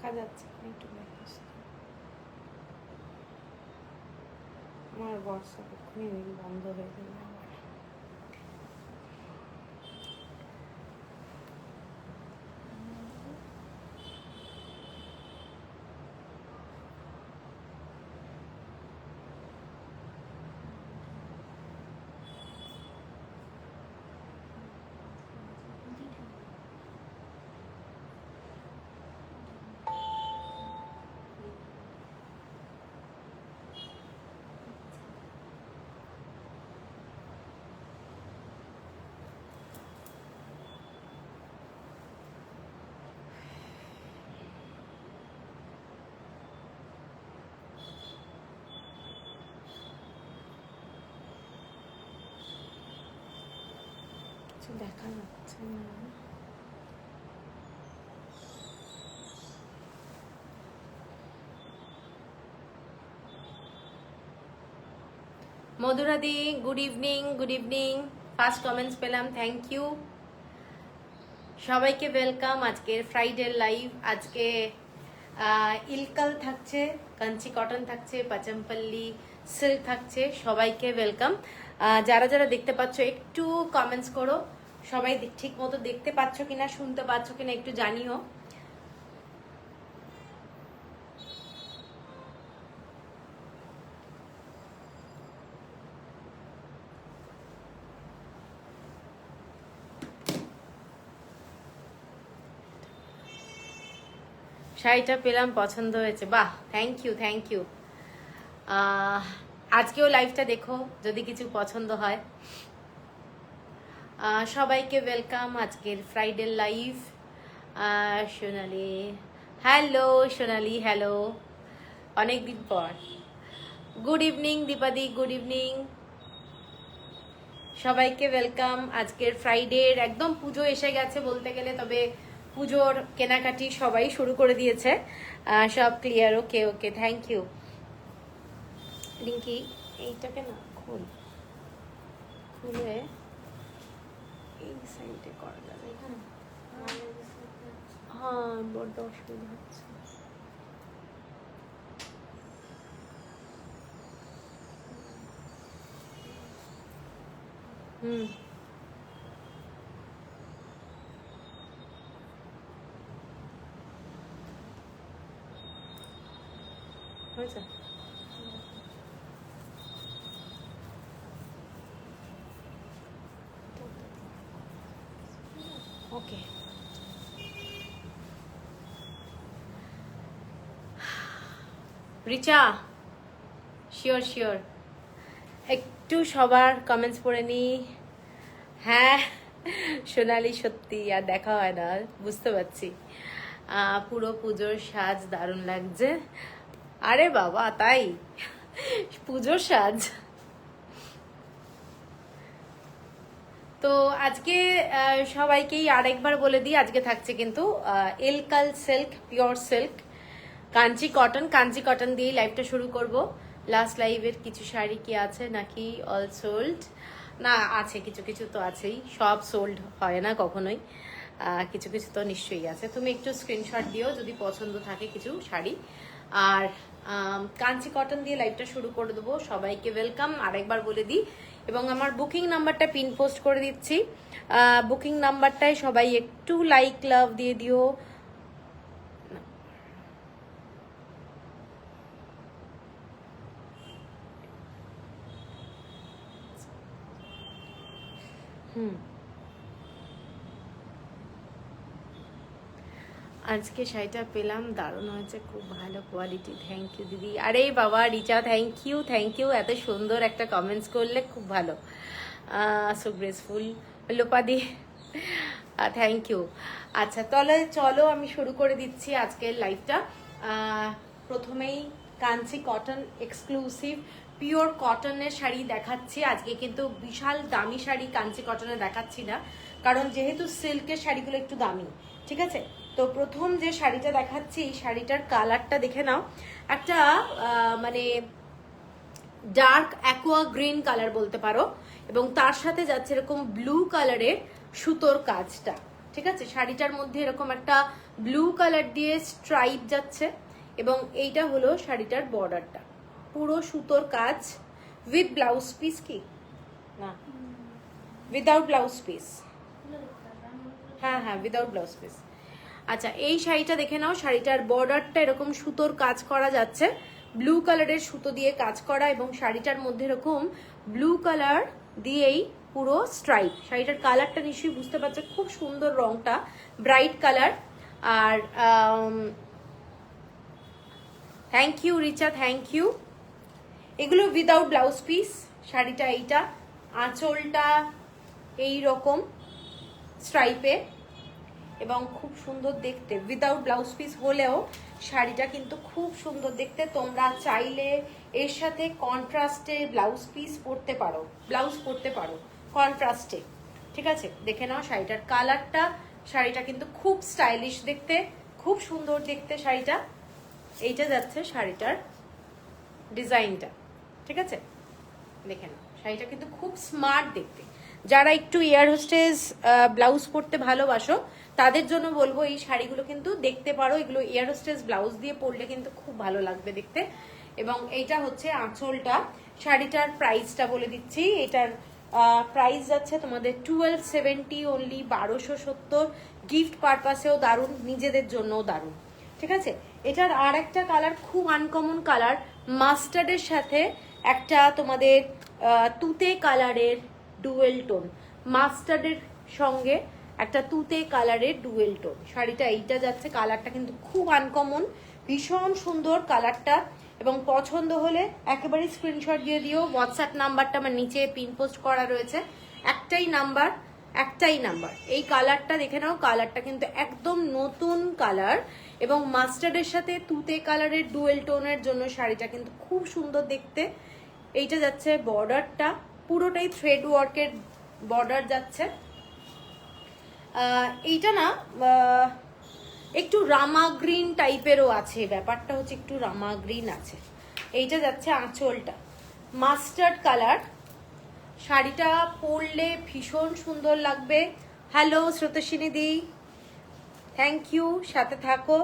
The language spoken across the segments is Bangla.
দেখা যাচ্ছে একটু দেখিস। আমার হোয়াটসঅ্যাপ এক্ষুনি বন্ধ হয়ে যাবে আবার। কিছু দেখা যাচ্ছে না। মধুরাদি good evening, good evening. First comments পেলাম, থ্যাংক ইউ সবাইকে। ওয়েলকাম আজকের ফ্রাইডে লাইভ। আজকে ইলকাল থাকছে, কাঞ্চি কটন থাকছে, পাচমপল্লি সিল্ক থাকছে। সবাইকে ওয়েলকাম। যারা যারা দেখতে পাচ্ছ একটু কমেন্টস করো, সবাই ঠিক মতো দেখতে পাচ্ছ কিনা, শুনতে পাচ্ছ কিনা একটু জানিও। শাড়িটা পেলাম, পছন্দ হয়েছে, বাহ, থ্যাংক ইউ থ্যাংক ইউ। আজকেও লাইভটা দেখো যদি কিছু পছন্দ হয়। সবাইকে ওয়েলকাম আজকের Friday live. Sonali, hello Sonali, hello, অনেকদিন পর। গুড ইভিনিং দীপাদি, গুড ইভিনিং। সবাইকে ওয়েলকাম আজকের ফ্রাইডের। একদম পুজো এসে গেছে বলতে গেলে, তবে পুজোর কেনাকাটি সবাই শুরু করে দিয়েছে। সব clear, okay okay, thank you. Rinki এইটাকে না খুলে এই সাইডে করা যাবে। হ্যাঁ, বড্ড অসুবিধা হচ্ছে। হুম, হয়েছে। ওকে, রিচা, শিওর শিওর। একটু সবার কমেন্টস পড়ে নি। হ্যাঁ সোনালি, সত্যি আর দেখা হয় না, বুঝতে পারছি। পুরো পুজোর সাজ দারুণ লাগছে। আরে বাবা, তাই? পুজোর সাজ। তো আজকে সবাইকেই আরেকবার বলে দিই, আজকে থাকছে কিন্তু Ilkal silk, pure silk, Kanchi cotton. Kanchi cotton দিয়েই লাইভটা শুরু করব। লাস্ট লাইভের কিছু শাড়ি কি আছে নাকি অল সোল্ড? না, আছে, কিছু কিছু তো আছেই, সব সোল্ড হয় না কখনোই, কিছু কিছু তো নিশ্চয়ই আছে। তুমি একটু স্ক্রিনশট দিও যদি পছন্দ থাকে কিছু শাড়ি। আর কাঞ্চি কটন দিয়ে লাইভটা শুরু করে দেবো। সবাইকে ওয়েলকাম আরেকবার বলে দিই, এবং আমার বুকিং নাম্বারটা পিন পোস্ট করে দিচ্ছি। বুকিং নাম্বারটায় সবাই একটু লাইক লাভ দিয়ে দিও। আজকে শাড়িটা পেলাম, দারুণ হয়েছে, খুব ভালো কোয়ালিটি, থ্যাংক ইউ দিদি। আরে বাবা Richa, thank you thank you, এত সুন্দর একটা কমেন্টস করলে, খুব ভালো, সো গ্রেসফুল। লোপাদি, থ্যাংক ইউ। আচ্ছা তাহলে চলো আমি শুরু করে দিচ্ছি আজকের লাইভটা। প্রথমেই কাঞ্চি কটন এক্সক্লুসিভ পিওর কটনের শাড়ি দেখাচ্ছি আজকে, কিন্তু বিশাল দামি শাড়ি কাঞ্চি কটনে দেখাচ্ছি না, কারণ যেহেতু সিল্কের শাড়িগুলো একটু দামি, ঠিক আছে? তো প্রথম যে শাড়িটা দেখাচ্ছি, এই শাড়িটার কালারটা দেখে নাও, একটা মানে ডার্ক অ্যাকোয়া গ্রিন কালার বলতে পারো, এবং তার সাথে যাচ্ছে এরকম ব্লু কালারের সুতোর কাজটা, ঠিক আছে, শাড়িটার মধ্যে এরকম একটা ব্লু কালার দিয়ে স্ট্রাইপ যাচ্ছে, এবং এইটা হলো শাড়িটার বর্ডারটা, পুরো সুতোর কাজ উইথ ব্লাউজ পিস। কি না, উইদাউট ব্লাউজ পিস? হ্যাঁ হ্যাঁ, উইদাউট ব্লাউজ পিস। আচ্ছা, এই শাড়িটা দেখে নাও, শাড়িটার বর্ডারটা এরকম সুতোর কাজ করা যাচ্ছে, ব্লু কালারের সুতো দিয়ে কাজ করা, এবং শাড়িটার মধ্যে এরকম ব্লু কালার দিয়েই পুরো স্ট্রাইপ। শাড়িটার কালারটা নিশ্চয়ই বুঝতে পারছো, খুব সুন্দর রংটা, ব্রাইট কালার। আর thank you Richa, thank you. এগুলো উইদাউট ব্লাউজ পিস। শাড়িটা এইটা, আঁচলটা এই রকম স্ট্রাইপে এবং খুব সুন্দর দেখতে, উইদাউট ব্লাউজ পিস হলেও শাড়িটা কিন্তু খুব সুন্দর দেখতে। তোমরা চাইলে এর সাথে কন্ট্রাস্টে ব্লাউজ পিস পরতে পারো, ব্লাউজ পরতে পারো কন্ট্রাস্টে। ঠিক আছে, দেখে নাও শাড়িটার কালারটা। শাড়িটা কিন্তু খুব স্টাইলিশ দেখতে, খুব সুন্দর দেখতে শাড়িটা। এইটা যাচ্ছে শাড়িটার ডিজাইনটা। ঠিক আছে, দেখে নাও, শাড়িটা কিন্তু খুব স্মার্ট দেখতে। যারা একটু এয়ার হোস্টেস ব্লাউজ পরতে ভালোবাসো তাদের জন্য বলবো এই শাড়িগুলো কিন্তু দেখতে পারো। এগুলো এয়ার হোস্টেস ব্লাউজ দিয়ে পরলে কিন্তু খুব ভালো লাগবে দেখতে। এবং এইটা হচ্ছে আঁচলটা। শাড়িটার প্রাইসটা বলে দিচ্ছি, এটার প্রাইস যাচ্ছে তোমাদের 1270 অনলি, 1270। গিফট পারপাসেও দারুণ, নিজেদের জন্যও দারুণ। ঠিক আছে, এটার আর একটা কালার খুব আনকমন কালার, মাস্টার্ডের সাথে একটা তোমাদের তুতে কালারের ডুয়েল টোন, মাস্টার্ডের সঙ্গে একটা তুতে কালারের ডুয়েল টোন। শাড়িটা এইটা যাচ্ছে, কালারটা কিন্তু খুব আনকমন, ভীষণ সুন্দর কালারটা। এবং পছন্দ হলে একেবারে স্ক্রিনশট দিয়ে দিও। হোয়াটসঅ্যাপ নাম্বারটা আমার নিচে পিন পোস্ট করা রয়েছে, একটাই নাম্বার, একটাই নাম্বার। এই কালারটা দেখে নাও, কালারটা কিন্তু একদম নতুন কালার, এবং মাস্টার্ডের সাথে তুতে কালারের ডুয়েল টোনের জন্য শাড়িটা কিন্তু খুব সুন্দর দেখতে। এইটা যাচ্ছে বর্ডারটা, পুরোটাই থ্রেড ওয়ার্কের বর্ডার যাচ্ছে। এইটা না একটু রামা গ্রিন টাইপেরও আছে, ব্যাপারটা হচ্ছে একটু রামা গ্রিন আছে। এইটা যাচ্ছে আঁচলটা, মাস্টার্ড কালার। শাড়িটা পরলে ভীষণ সুন্দর লাগবে। Hello Srotoswini di, thank you, সাথে থাকো।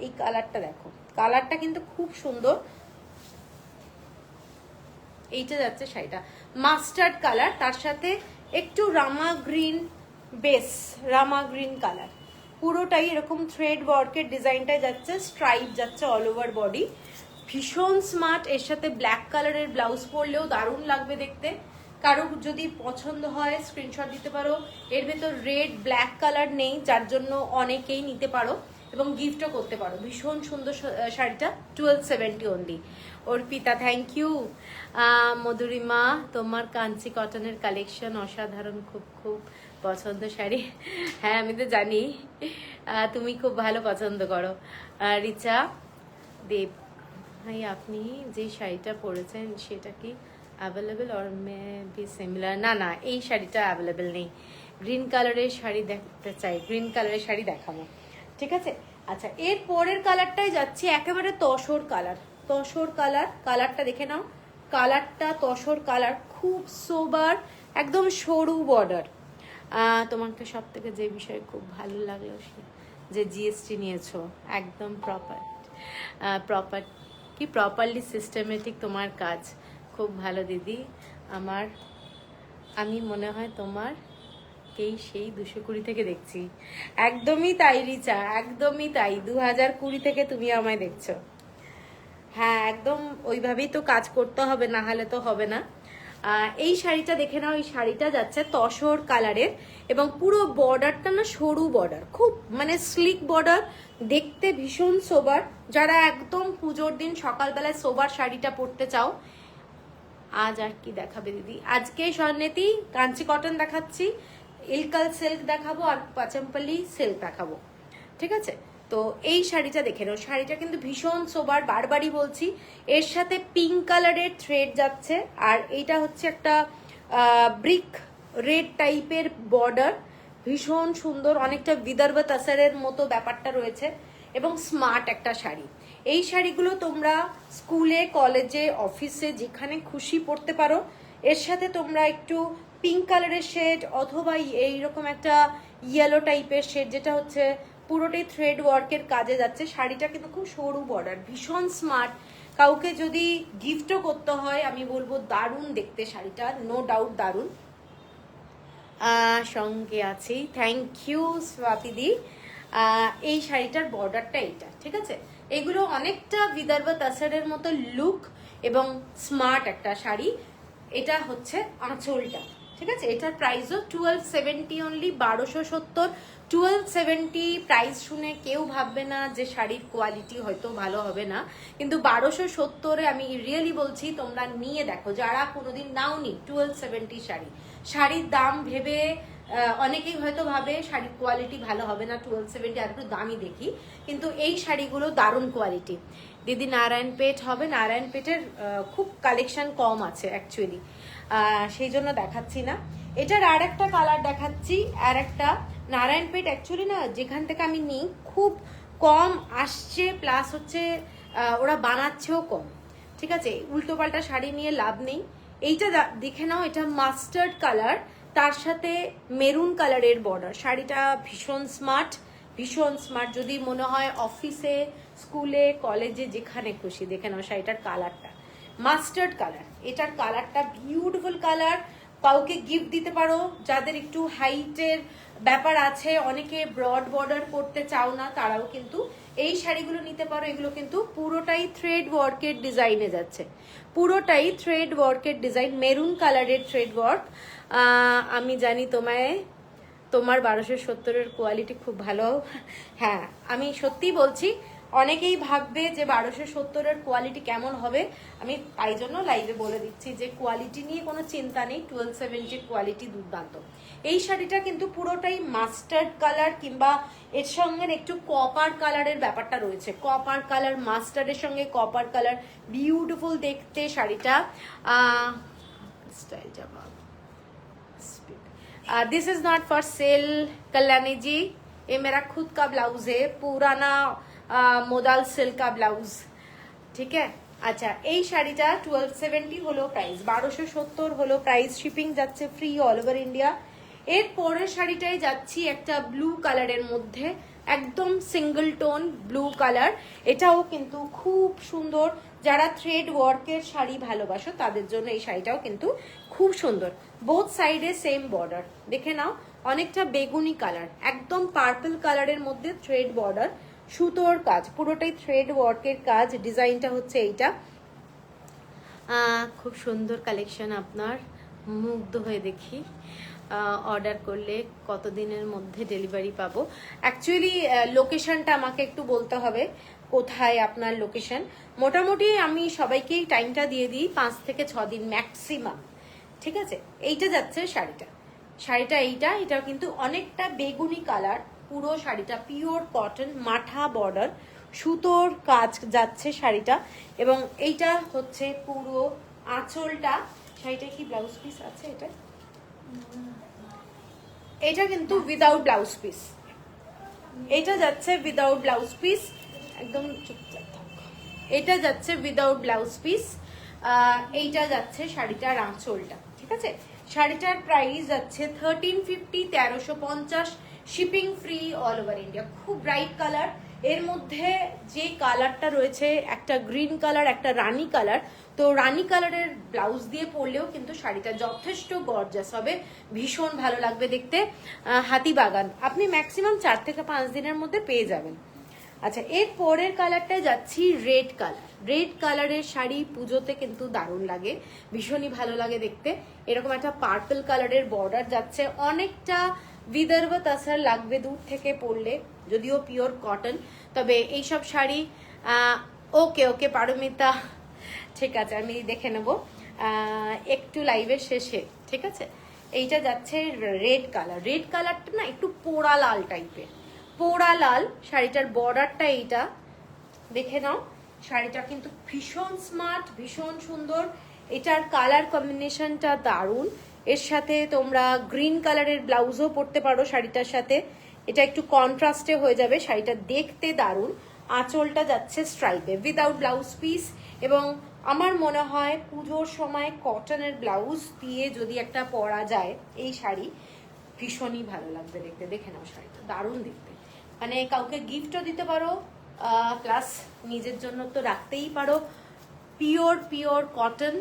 এই কালারটা দেখো, কালারটা কিন্তু খুব সুন্দর। এইটা যাচ্ছে শাড়িটা মাস্টার্ড কালার, তার সাথে একটু রামা গ্রিন বেস, রামা গ্রিন কালার, পুরোটাই এরকম থ্রেড ওয়ার্কের ডিজাইনটাই যাচ্ছে, স্ট্রাইপ যাচ্ছে অল ওভার বডি, ভীষণ স্মার্ট। এর সাথে ব্ল্যাক কালারের ব্লাউজ পরলেও দারুণ লাগবে দেখতে। কারো যদি পছন্দ হয় স্ক্রিনশট দিতে পারো। এর ভেতর রেড ব্ল্যাক কালার নেই, যার জন্য অনেকেই নিতে পারো এবং গিফটও করতে পারো। ভীষণ সুন্দর শাড়িটা, 1270 only. Arpita thank you. Madhurima, তোমার কাঞ্চি কটনের কালেকশন অসাধারণ, খুব খুব পছন্দ শাড়ি। হ্যাঁ আমি তো জানি তুমি খুব ভালো পছন্দ করো। রিচা দেব, ভাই আপনি যে শাড়িটা পরেছেন সেটা কি available or may be similar? না না, এই শাড়িটা অ্যাভেলেবেল নেই। গ্রিন কালারের শাড়ি দেখতে চাই, গ্রিন কালারের শাড়ি দেখাবো। ঠিক আছে, আচ্ছা এর পরের কালারটাই যাচ্ছি, একেবারে তসর কালার, তসর কালার। কালারটা দেখে নাও, কালারটা তসর কালার, খুব সোবার, একদম সরু বর্ডার। তোমাকে সব থেকে যে বিষয়ে খুব ভালো লাগলো যে জিএসটি নিয়েছো, একদম প্রপারলি সিস্টেমেটিক তোমার কাজ, খুব ভালো দিদি। আমি মনে হয় তোমার সেই 220 থেকে দেখছি। একদমই তাই রিচা, একদমই তাই, 2020 থেকে তুমি আমায় দেখছো। হ্যাঁ একদম ওইভাবেই তো কাজ করতে হবে, না হলে তো হবে না। এই শাড়িটা দেখে নাও, এই শাড়িটা যাচ্ছে তসর কালারের, এবং পুরো বর্ডারটা না সরু বর্ডার, খুব মানে স্লিক বর্ডার, দেখতে ভীষণ সোবার। যারা একদম পুজোর দিন সকালবেলায় সোবার শাড়িটা পরতে চাও। আজ আর কি দেখাবে দিদি? আজকে স্বর্ণেতি কাঞ্চি কটন দেখাচ্ছি, ইলকাল সিল্ক দেখাবো, আর পাচমপল্লি সিল্ক দেখাবো। ঠিক আছে, তো এই শাড়িটা দেখে নাও, শাড়িটা কিন্তু ভীষণ সোবার, বারবারই বলছি। এর সাথে পিঙ্ক কালারের থ্রেড যাচ্ছে, আর এইটা হচ্ছে একটা ব্রিক রেড টাইপের বর্ডার, ভীষণ সুন্দর, অনেকটা বিদর্ভ তাসারের মতো ব্যাপারটা রয়েছে, এবং স্মার্ট একটা শাড়ি। এই শাড়িগুলো তোমরা স্কুলে, কলেজে, অফিসে যেখানে খুশি পরতে পারো। এর সাথে তোমরা একটু পিঙ্ক কালারের শেড অথবা এইরকম একটা ইয়েলো টাইপের শেড, যেটা হচ্ছে পুরোটাই থ্রেড ওয়ার্কের কাজে যাচ্ছে। শাড়িটা কিন্তু খুব সরু বর্ডার, ভীষণ স্মার্ট। কাউকে যদি গিফটও করতে হয় আমি বলবো দারুণ দেখতে শাড়িটা, নো ডাউট দারুণ। সঙ্গে আছি, থ্যাংক ইউ স্বাতিদি। এই শাড়িটার বর্ডারটা এইটা, ঠিক আছে। এগুলো অনেকটা বিদর্ভ তাসারের মতো লুক এবং স্মার্ট একটা শাড়ি। এটা হচ্ছে আঁচলটা, ঠিক আছে। এটার প্রাইসও 1270 অনলি, 1270। 1270 প্রাইস শুনে কেউ ভাববে না যে শাড়ির কোয়ালিটি হয়তো ভালো হবে না, কিন্তু 1270-এ আমি রিয়েলি বলছি তোমরা নিয়ে দেখো, যারা কোনোদিন নাওনি 1270 শাড়ি। শাড়ির দাম ভেবে অনেকেই হয়তো ভাবে শাড়ির কোয়ালিটি ভালো হবে না, 1270 আর একটু দামি দেখি, কিন্তু এই শাড়িগুলো দারুণ কোয়ালিটি। দিদি নারায়ণপেট হবে, নারায়ণপেটের খুব কালেকশন কম আছে অ্যাকচুয়ালি, সেই জন্য দেখাচ্ছি না। এটার আর একটা কালার দেখাচ্ছি, আর একটা নারায়ণপেট অ্যাকচুয়ালি না যেখান থেকে আমি নিই খুব কম আসছে, প্লাস হচ্ছে ওরা বানাচ্ছেও কম, ঠিক আছে। উল্টো পাল্টা শাড়ি নিয়ে লাভ নেই। এইটা দেখে নাও, এটা মাস্টার্ড কালার, তার সাথে মেরুন কালারের বর্ডার। শাড়িটা ভীষণ স্মার্ট, ভীষণ স্মার্ট। যদি মনে হয় অফিসে, স্কুলে, কলেজে, যেখানে খুশি দেখে নাও শাড়িটার কালারটা মাস্টার্ড কালার। এটার কালারটা বিউটিফুল কালার, কাউকে গিফট দিতে পারো। যাদের একটু হাইটের ব্যাপার আছে, অনেকে ব্রড বর্ডার করতে চাও না, তারাও কিন্তু এই শাড়িগুলো নিতে পারো। এগুলো কিন্তু পুরোটাই থ্রেড ওয়ার্কের ডিজাইনে যাচ্ছে, পুরোটাই থ্রেড ওয়ার্কের ডিজাইন, মেরুন কালারের থ্রেড ওয়ার্ক। আমি জানি তোমার 1270-এর কোয়ালিটি খুব ভালো। হ্যাঁ, আমি সত্যি বলছি, অনেকেই ভাববে যে 1270-এর কোয়ালিটি কেমন হবে, আমি তাই জন্য লাইভে বলে দিচ্ছি যে কোয়ালিটি নিয়ে কোনো চিন্তা নেই, 1270-এর কোয়ালিটি দুর্দান্ত। এই শাড়িটা কিন্তু পুরোটাই মাস্টার্ড কালার, কিংবা এর সঙ্গে একটু কপার কালারের ব্যাপারটা রয়েছে, কপার কালার, মাস্টার্ডের সঙ্গে কপার কালার, বিউটিফুল দেখতে শাড়িটা। স্টাইল জবাব, this is not for sale Kalyani ji, ये मेरा खुद का ब्लाउज है, पुराना मोदाल सिल्क का ब्लाउज, ठीक है। আচ্ছা, এই শাড়িটা 1270 হলো প্রাইস, 1270 হলো প্রাইস, শিপিং যাচ্ছে ফ্রি অল ওভার ইন্ডিয়া। এর পরের শাড়িটাই যাচ্ছি একটা ব্লু কালারের মধ্যে, একদম সিঙ্গল টোন ব্লু কালার। এটাও কিন্তু খুব সুন্দর, যারা থ্রেড ওয়ার্কের শাড়ি ভালোবাসো তাদের জন্য এই শাড়িটাও কিন্তু খুব সুন্দর। বোথ সাইডে সেম বর্ডার, দেখে নাও, অনেকটা বেগুনি কালার, একদম পার্পল কালারের মধ্যে থ্রেড বর্ডার, সুতোর কাজ, পুরোটাই থ্রেড ওয়ার্কের কাজ। ডিজাইনটা হচ্ছে এইটা, খুব সুন্দর কালেকশন। আপনার মুগ্ধ হয়ে দেখি অর্ডার করলে কতদিনের মধ্যে ডেলিভারি পাবো। অ্যাকচুয়ালি লোকেশনটা আমাকে একটু বলতে হবে, কোথায় আপনার লোকেশন। মোটামুটি আমি সবাইকেই টাইমটা দিয়ে দিই 5 থেকে 6 দিন ম্যাক্সিমাম, ঠিক আছে। এইটা যাচ্ছে শাড়িটা এটা কিন্তু অনেকটা বেগুনি কালার, পুরো শাড়িটা পিওর কটন, মাঠা বর্ডার, সুতোর কাজ যাচ্ছে শাড়িটা, এবং এইটা হচ্ছে পুরো আঁচলটা। শাড়িটা কি ব্লাউজ পিস আছে? এটা কিন্তু উইদাউট ব্লাউজ পিস, এটা যাচ্ছে উইদাউট ব্লাউজ পিস, একদম চুপচাপ থাকো। এটা যাচ্ছে উইদাউট ব্লাউজ পিস, এইটা যাচ্ছে শাড়িটার আঁচলটা, ঠিক আছে। শাড়িটার প্রাইস যাচ্ছে 1350, 1350, shipping free all over India. খুব ব্রাইট কালার, এর মধ্যে যে কালারটা রয়েছে একটা গ্রিন কালার, একটা রানী কালার, তো রানী কালারের ব্লাউজ দিয়ে পরলেও কিন্তু শাড়িটা যথেষ্ট গর্জাস হবে, ভীষণ ভালো লাগবে দেখতে। হাতিবাগান আপনি ম্যাক্সিমাম 4 থেকে 5 দিনের মধ্যে পেয়ে যাবেন। আচ্ছা, এর পরের কালারটায় যাচ্ছি রেড কালার। রেড কালারের শাড়ি পুজোতে কিন্তু দারুণ লাগে, ভীষণই ভালো লাগে দেখতে। এরকম একটা পার্পল কালারের বর্ডার যাচ্ছে, অনেকটা বিদর্ভ তাসার লাগবে দূর থেকে পরলে, যদিও পিওর কটন। তবে এইসব শাড়ি ওকে পারমিতা, ঠিক আছে, আমি দেখে নেব একটু লাইভের শেষে, ঠিক আছে। এইটা যাচ্ছে রেড কালার, রেড কালারটা না একটু পোড়া লাল টাইপের, পোড়া লাল। শাড়িটার বর্ডারটা এইটা, দেখে নাও। শাড়িটা কিন্তু ভীষণ স্মার্ট, ভীষণ সুন্দর। এটার কালার কম্বিনেশনটা দারুণ, এর সাথে তোমরা গ্রিন কালারের ব্লাউজও পরতে পারো শাড়িটার সাথে, এটা একটু কন্ট্রাস্টে হয়ে যাবে, শাড়িটা দেখতে দারুণ। আঁচলটা যাচ্ছে স্ট্রাইপে উইদাউট ব্লাউজ পিস, এবং আমার মনে হয় পুজোর সময় কটনের ব্লাউজ দিয়ে যদি একটা পরা যায় এই শাড়ি, ভীষণই ভালো লাগবে দেখতে। দেখে নাও শাড়িটা, দারুণ দেখতে। মানে কাউকে গিফটও দিতে পারো, প্লাস নিজের জন্য তো রাখতেই পারো। Pure pure cotton.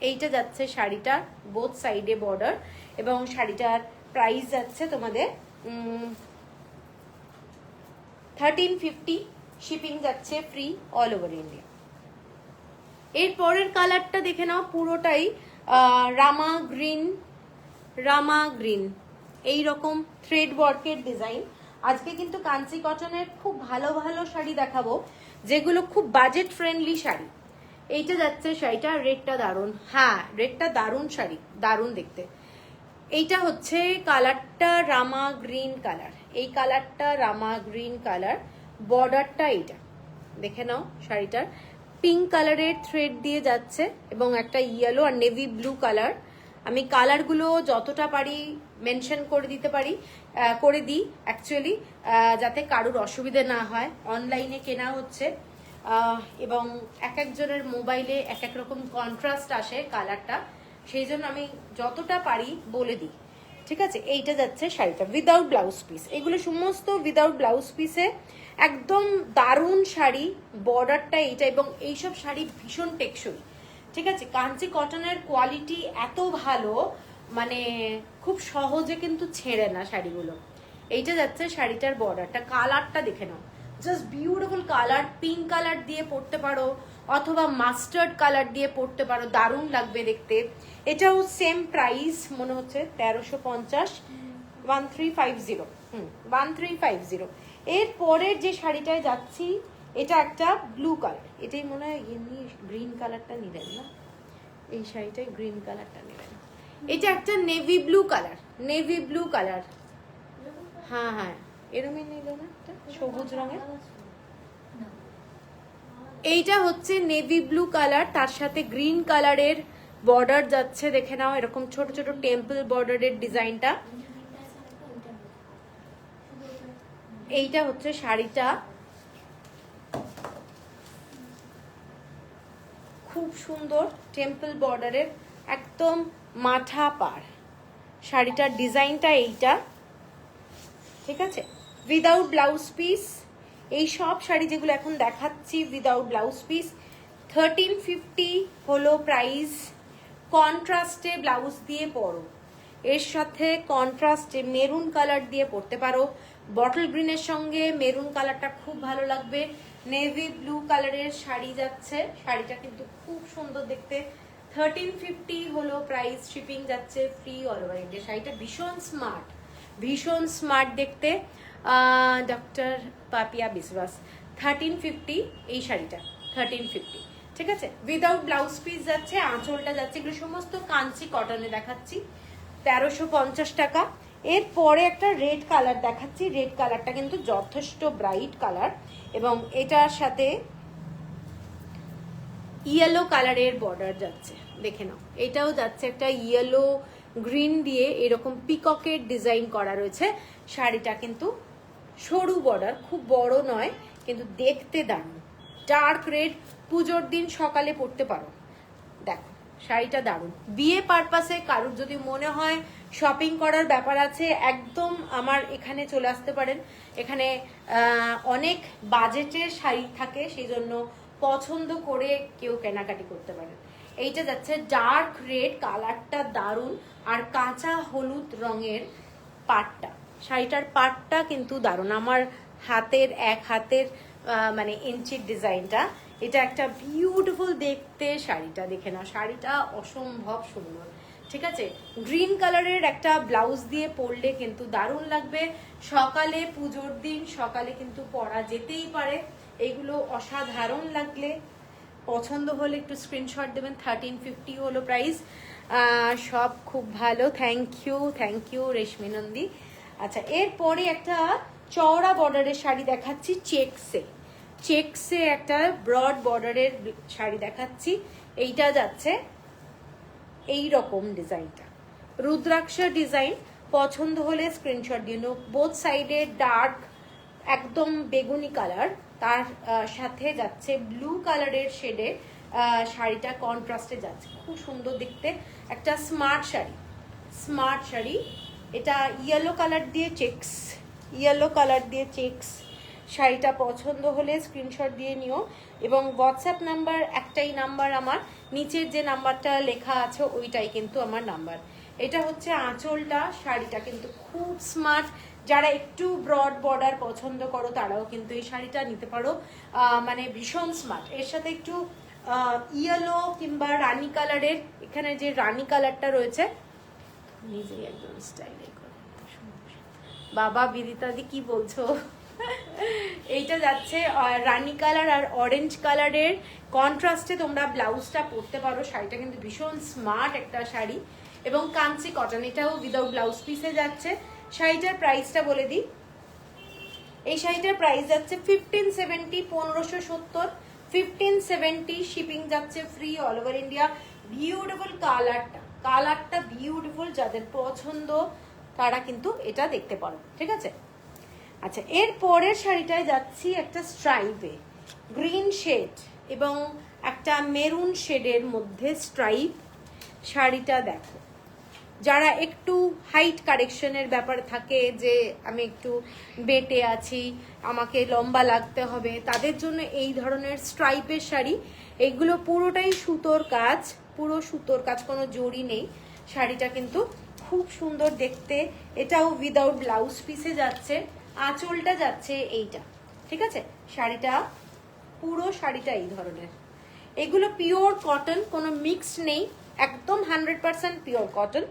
এইটা যাচ্ছে শাড়িটার বোথ সাইডে বর্ডার, এবং শাড়িটার প্রাইস যাচ্ছে তোমাদের 1350, শিপিং যাচ্ছে ফ্রি অল ওভার ইন্ডিয়া। এর পরের কালারটা দেখে নাও, পুরোটাই রামা গ্রিন এইরকম থ্রেড ওয়ার্কের ডিজাইন। আজকে কিন্তু কাঞ্চি কটনের খুব ভালো ভালো শাড়ি দেখাবো, যেগুলো খুব বাজেট ফ্রেন্ডলি শাড়ি। এইটা যাচ্ছে শাড়িটা, রেডটা দারুণ। হ্যাঁ, রেডটা দারুণ শাড়ি, দারুণ দেখতে। এইটা হচ্ছে কালারটা রামা গ্রিন কালার, এই কালারটা রামা গ্রিন কালার। বর্ডারটা এইটা দেখে নাও, শাড়িটার পিঙ্ক কালারের থ্রেড দিয়ে যাচ্ছে এবং একটা ইয়েলো আর নেভি ব্লু কালার। আমি কালারগুলো যতটা পারি মেনশন করে দিই অ্যাকচুয়ালি, যাতে কারোর অসুবিধে না হয়। অনলাইনে কেনা হচ্ছে এবং এক একজনের মোবাইলে এক এক রকম কন্ট্রাস্ট আসে কালারটা, সেই জন্য আমি যতটা পারি বলে দিই, ঠিক আছে। এইটা যাচ্ছে শাড়িটা উইদাউট ব্লাউজ পিস, এগুলো সমস্ত উইদাউট ব্লাউজ পিসে একদম দারুণ শাড়ি। বর্ডারটা এইটা, এবং এইসব শাড়ি ভীষণ টেকসই, ঠিক আছে। কাঞ্চি কটনের কোয়ালিটি এত ভালো, মানে খুব সহজে কিন্তু ছেড়ে না শাড়িগুলো। এইটা যাচ্ছে শাড়িটার বর্ডারটা। কালারটা দেখে নাও, just beautiful colour. Pink colour দিয়ে পরতে পারো অথবা মাস্টার্ড কালার দিয়ে পরতে পারো, দারুণ লাগবে দেখতে। এটাও সেম প্রাইস মনে হচ্ছে 1350, 1350, 1350। এর পরের যে শাড়িটায় যাচ্ছি, এটা একটা ব্লু কালার, এটাই মনে হয় এমনি গ্রিন কালারটা নিলেন না, এই শাড়িটাই গ্রিন কালারটা নিলেন। এটা একটা navy blue colour, navy blue colour. হ্যাঁ হ্যাঁ, এরমই নিল না, সবুজ রঙের। এইটা হচ্ছে নেভি ব্লু কালার, তার সাথে গ্রিন কালারের বর্ডার যাচ্ছে, দেখে নাও এরকম ছোট ছোট টেম্পল বর্ডারের ডিজাইনটা। এইটা হচ্ছে শাড়িটা, খুব সুন্দর টেম্পল বর্ডারের একদম মাথা পার শাড়িটার ডিজাইনটা এইটা, ঠিক আছে। উইদাউট ব্লাউজ পিস, এই সব শাড়ি যেগুলো এখন দেখাচ্ছি উইদাউট ব্লাউজ পিস। 1350 হলো প্রাইস। কন্ট্রাস্টে ব্লাউজ দিয়ে পরো, এর সাথে কন্ট্রাস্টে মেরুন কালার দিয়ে পরতে পারো। বটল গ্রিনের সঙ্গে মেরুন কালারটা খুব ভালো লাগবে। নেভি ব্লু কালারের শাড়ি যাচ্ছে, শাড়িটা কিন্তু খুব সুন্দর দেখতে। 1350 হলো প্রাইস, শিপিং যাচ্ছে ফ্রি অল ওভার ইন্ডিয়া। শাড়িটা ভীষণ স্মার্ট, ভীষণ স্মার্ট দেখতে। ডক্টর পাপিয়া বিশ্বাস, 1350 এই শাড়িটা, 1350, ঠিক আছে। উইদাউট ব্লাউজ পিস যাচ্ছে, আঁচলটা যাচ্ছে। এগুলো সমস্ত কাঞ্চি কটনে দেখাচ্ছি, 1350 টাকা। এরপরে একটা রেড কালার দেখাচ্ছি, রেড কালারটা কিন্তু যথেষ্ট ব্রাইট কালার, এবং এটার সাথে ইয়েলো কালারের বর্ডার যাচ্ছে, দেখে নাও। এটাও যাচ্ছে একটা ইয়েলো গ্রিন দিয়ে এরকম পিককের ডিজাইন করা রয়েছে। শাড়িটা কিন্তু সরু বর্ডার, খুব বড় নয়, কিন্তু দেখতে দারুণ। ডার্ক রেড, পুজোর দিন সকালে পরতে পারো। দেখো শাড়িটা দারুণ। বিয়ে পারপাসে কারুর যদি মনে হয় শপিং করার ব্যাপার আছে, একদম আমার এখানে চলে আসতে পারেন। এখানে অনেক বাজেটের শাড়ি থাকে, সেই জন্য পছন্দ করে কেউ কেনাকাটি করতে পারেন। এইটা যাচ্ছে ডার্ক রেড, কালারটা দারুণ, আর কাঁচা হলুদ রঙের পাটটা। শাড়িটার পাটটা কিন্তু দারুণ। আমার হাতের এক হাতের মানে ইঞ্চির ডিজাইনটা, এটা একটা বিউটিফুল দেখতে শাড়িটা, দেখে নাও। শাড়িটা অসম্ভব সুন্দর, ঠিক আছে। গ্রিন কালারের একটা ব্লাউজ দিয়ে পরলে কিন্তু দারুণ লাগবে। সকালে পুজোর দিন সকালে কিন্তু পরা যেতেই পারে। এইগুলো অসাধারণ লাগলে, পছন্দ হলে একটু স্ক্রিনশট দেবেন। 1350 হলো প্রাইস। সব খুব ভালো, থ্যাংক ইউ রেশমি নন্দী। আচ্ছা, এরপরে একটা চওড়া বর্ডারের শাড়ি দেখাচ্ছি, চেকসে একটা ব্রড বর্ডারের শাড়ি দেখাচ্ছি। এইটা যাচ্ছে এই রকম ডিজাইনটা, রুদ্রাক্ষ ডিজাইন। পছন্দ হলে স্ক্রিনশট দিয়ে নাও। বোথ সাইডে ডার্ক একদম বেগুনি কালার, তার সাথে যাচ্ছে ব্লু কালারের শেডে শাড়িটা কন্ট্রাস্টে যাচ্ছে, খুব সুন্দর দেখতে একটা স্মার্ট শাড়ি। এটা ইয়েলো কালার দিয়ে চেক্স। শাড়িটা পছন্দ হলে স্ক্রিনশট দিয়ে নিও, এবং হোয়াটসঅ্যাপ নাম্বার একটাই নাম্বার আমার, নিচের যে নাম্বারটা লেখা আছে ওইটাই কিন্তু আমার নাম্বার। এটা হচ্ছে আঁচলটা, শাড়িটা কিন্তু খুব স্মার্ট। যারা একটু ব্রড বর্ডার পছন্দ করো তারাও কিন্তু এই শাড়িটা নিতে পারো, মানে ভীষণ স্মার্ট। এর সাথে একটু ইয়েলো কিংবা রানি কালারের, এখানে যে রানি কালারটা রয়েছে নিজেই একদম স্টাইলে বাবা বিদিতাদি কি বলছো এইটা যাচ্ছে রানি কালার আর অরেঞ্জ কালারের কন্ট্রাস্টে, তোমরা ব্লাউজটা পরতে পারো। শাড়িটা কিন্তু ভীষণ স্মার্ট একটা শাড়ি, এবং কাঞ্চি কটন, এটাও উইদাউট ব্লাউজ পিসে যাচ্ছে। শাড়িটার প্রাইসটা বলে দিই, এই শাড়িটার প্রাইস যাচ্ছে 1570, 1570, 1570। শিপিং যাচ্ছে free all over India. Beautiful কালারটা বিউটিফুল, যাদের পছন্দ তারা কিন্তু এটা দেখতে পারো, ঠিক আছে। আচ্ছা, এর পরের শাড়িটায় যাচ্ছি একটা স্ট্রাইপে, গ্রিন শেড এবং একটা মেরুন শেডের মধ্যে স্ট্রাইপ। শাড়িটা দেখো, যারা একটু হাইট কারেকশনের ব্যাপার থাকে, যে আমি একটু বেটে আছি, আমাকে লম্বা লাগতে হবে, তাদের জন্য এই ধরনের স্ট্রাইপের শাড়ি। এগুলো পুরোটাই সুতোর কাজ, কোনো জড়ি নেই। শাড়িটা কিন্তু খুব সুন্দর দেখতে, এটাও উইদাউট ব্লাউজ পিসে যাচ্ছে। আঁচলটা যাচ্ছে এইটা, ঠিক আছে। পুরো শাড়িটা এই ধরনের। এগুলো পিওর কটন, কোনো মিক্সড নেই, একদম 100% পিওর কটন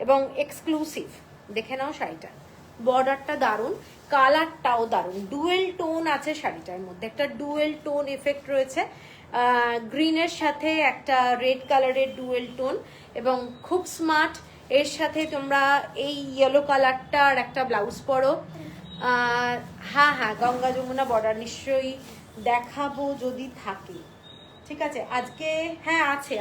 এবং এক্সক্লুসিভ। দেখে নাও শাড়িটা, বর্ডারটা দারুণ, কালারটাও দারুণ, ডুয়েল টোন আছে শাড়িটার মধ্যে, একটা ডুয়েল টোন এফেক্ট রয়েছে, গ্রিনের সাথে একটা রেড কালারের ডুয়েল টোন, এবং খুব স্মার্ট। এর সাথে তোমরা এই ইয়েলো কালারটার একটা ব্লাউজ পরো। হ্যাঁ, গঙ্গা যমুনা বর্ডার নিশ্চয়ই দেখাবো যদি থাকে, ঠিক আছে। আজকে হ্যাঁ আছে।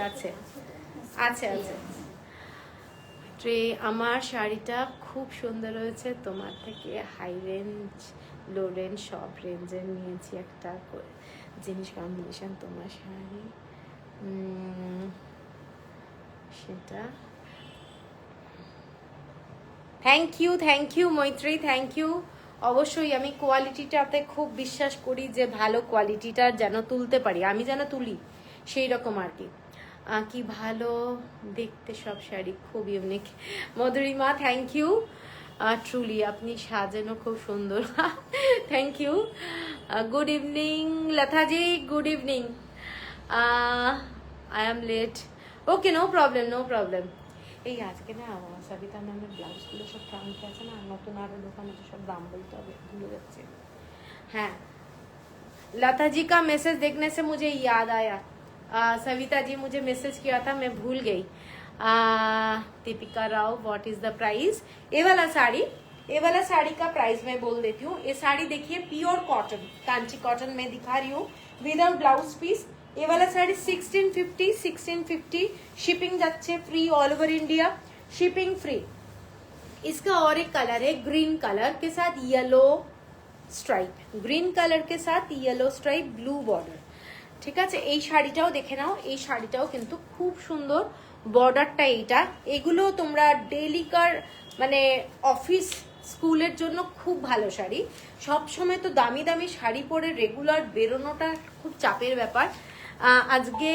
আমার শাড়িটা খুব সুন্দর হয়েছে, তোমার থেকে হাই রেঞ্জ লো রেঞ্জ সব রেঞ্জের নিয়েছি একটা করে জিনিস কম্বিনেশন তোমার শাড়ি, সেটা। থ্যাংক ইউ মৈত্রী, থ্যাংক ইউ। অবশ্যই আমি কোয়ালিটিটাতে খুব বিশ্বাস করি, যে ভালো কোয়ালিটিটা যেন তুলতে পারি, আমি যেন তুলি সেই রকম আর কি। কি ভালো দেখতে সব শাড়ি, খুব unique. Madhurima thank you, truly আপনি সাজানো খুব সুন্দর thank you. Good evening Lataji, good evening. I am late, okay, no problem. এই আজকে না সবিতা ম্যামের ব্লাউজগুলো সব ট্রাঙ্কে আছে না, নতুন আরো দোকানে তো সব দাম বলতে হবে, ভুলে যাচ্ছে। हाँ लता जी का मैसेज देखने से मुझे याद आया, सविता जी मुझे मैसेज किया था, मैं भूल गई। Deepika Rao, what is the price? ये वाला साड़ी का प्राइस मैं बोल देती हूँ। ये साड़ी देखिए प्योर कॉटन, कांची कॉटन में दिखा रही हूँ, विदाउट ब्लाउज पीस। ये वाला साड़ी 1650 शिपिंग जाच्छे free all over India, shipping free. इसका और एक कलर है ग्रीन कलर के साथ येलो स्ट्राइप, ग्रीन कलर के साथ येलो स्ट्राइप, ब्लू बॉर्डर, ঠিক আছে। এই শাড়িটাও দেখে নাও, এই শাড়িটাও কিন্তু খুব সুন্দর, বর্ডারটা এইটা। এগুলো তোমরা ডেলিকার মানে অফিস স্কুলের জন্য খুব ভালো শাড়ি। সব সময় তো দামি দামি শাড়ি পরে রেগুলার বেরোনোটা খুব চাপের ব্যাপার। আজকে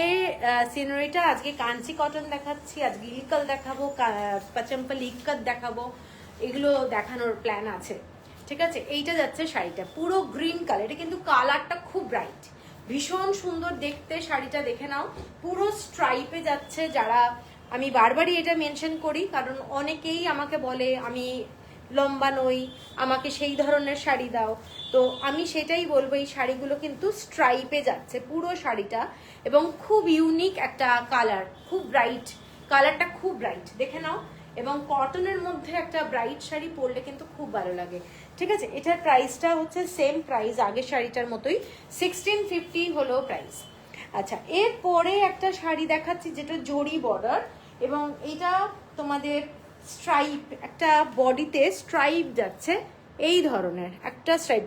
সিনারিটা, আজকে কাঞ্চি কটন দেখাচ্ছি, আজকে ইলকাল দেখাবো, পাচম্পল ইক্কত দেখাবো, এগুলো দেখানোর প্ল্যান আছে, ঠিক আছে। এইটা যাচ্ছে শাড়িটা পুরো গ্রিন কালার, এটা কিন্তু কালারটা খুব ব্রাইট, ভীষণ সুন্দর দেখতে। শাড়িটা দেখে নাও, পুরো স্ট্রাইপে যাচ্ছে। যারা, আমি বারবারই এটা মেনশন করি, কারণ অনেকেই আমাকে বলে আমি লম্বা নই, আমাকে সেই ধরনের শাড়ি দাও, তো আমি সেটাই বলবো, এই শাড়িগুলো কিন্তু স্ট্রাইপে যাচ্ছে পুরো শাড়িটা, এবং খুব ইউনিক একটা কালার, খুব ব্রাইট, কালারটা খুব ব্রাইট, দেখে নাও। এবং কটনের মধ্যে একটা ব্রাইট শাড়ি পরলে কিন্তু খুব ভালো লাগে, ঠিক আছে। এটার প্রাইসটা হচ্ছে সেম প্রাইস আগের শাড়িটার মতোই, 1650 হলো প্রাইস। আচ্ছা, এরপরে একটা শাড়ি দেখাচ্ছি যেটা জরি বর্ডার, এবং এটা তোমাদের স্ট্রাইপ, একটা বডিতে স্ট্রাইপ যাচ্ছে এই ধরনের একটা স্ট্রাইপ,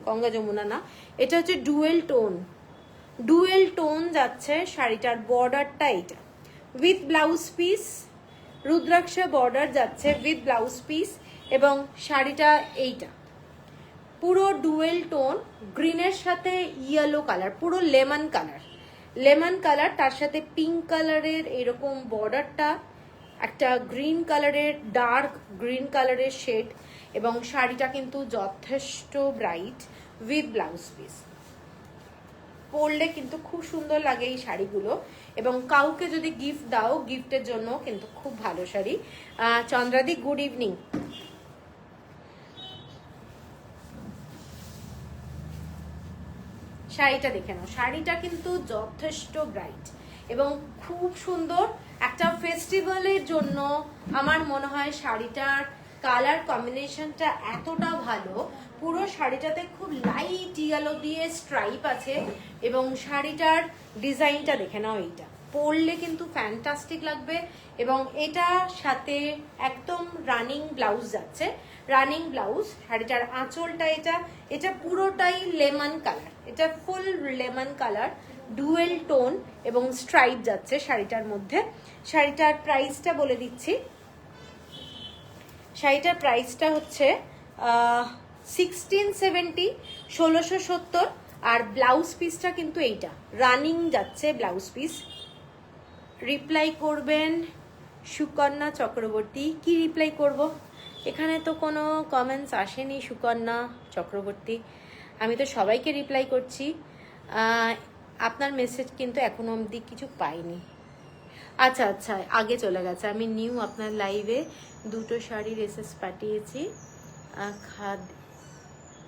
গঙ্গা যমুনা না, এটা হচ্ছে ডুয়েল টোন, ডুয়েল টোন যাচ্ছে শাড়িটার, বর্ডারটা এইটা উইথ ব্লাউজ পিস, রুদ্রাক্ষা বর্ডার যাচ্ছে উইথ ব্লাউজ পিস, এবং শাড়িটা এইটা পুরো ডুয়েল টোন, গ্রিনের সাথে ইয়েলো কালার, পুরো লেমন কালার, লেমন কালার, তার সাথে পিঙ্ক কালারের এরকম বর্ডারটা, একটা গ্রিন কালারের, ডার্ক গ্রিন কালারের শেড, এবং শাড়িটা কিন্তু যথেষ্ট ব্রাইট উইথ ব্লাউজ পিস। পরলে কিন্তু খুব সুন্দর লাগে এই শাড়িগুলো, এবং কাউকে যদি গিফট দাও, গিফটের জন্য কিন্তু খুব ভালো শাড়ি। চন্দ্রাদি good evening. শাড়িটা দেখে নাও, শাড়িটা কিন্তু যথেষ্ট ব্রাইট এবং খুব সুন্দর। একটা ফেস্টিভ্যালের জন্য আমার মনে হয় শাড়িটার কালার কম্বিনেশনটা এতটা ভালো, পুরো শাড়িটাতে খুব লাইট ইয়েলো দিয়ে স্ট্রাইপ আছে, এবং শাড়িটার ডিজাইনটা দেখে নাও, এইটা পরলে কিন্তু ফ্যান্টাস্টিক লাগবে। এবং এটার সাথে একদম রানিং ব্লাউজ যাচ্ছে, রানিং ব্লাউজ। শাড়িটার আঁচলটা এটা এটা পুরোটাই লেমন কালার, এটা ফুল লেমন কালার, ডুয়েল টোন এবং স্ট্রাইপ যাচ্ছে শাড়িটার মধ্যে। শাড়িটার প্রাইসটা বলে দিচ্ছি, শাড়িটার প্রাইসটা হচ্ছে 1670, 1670। আর ব্লাউজ পিসটা কিন্তু এইটা রানিং যাচ্ছে ব্লাউজ পিস। রিপ্লাই করবেন সুকন্যা চক্রবর্তী। কি রিপ্লাই করব, এখানে তো কোনো কমেন্টস আসেনি সুকন্যা চক্রবর্তী, আমি তো সবাইকে রিপ্লাই করছি। আপনার মেসেজ কিন্তু এখনো অবধি কিছু পাইনি। আচ্ছা আচ্ছা, আগে চলে গেছে, আমি নিউ আপনার লাইভে দুটো শাড়ির এসএস পাঠিয়েছি।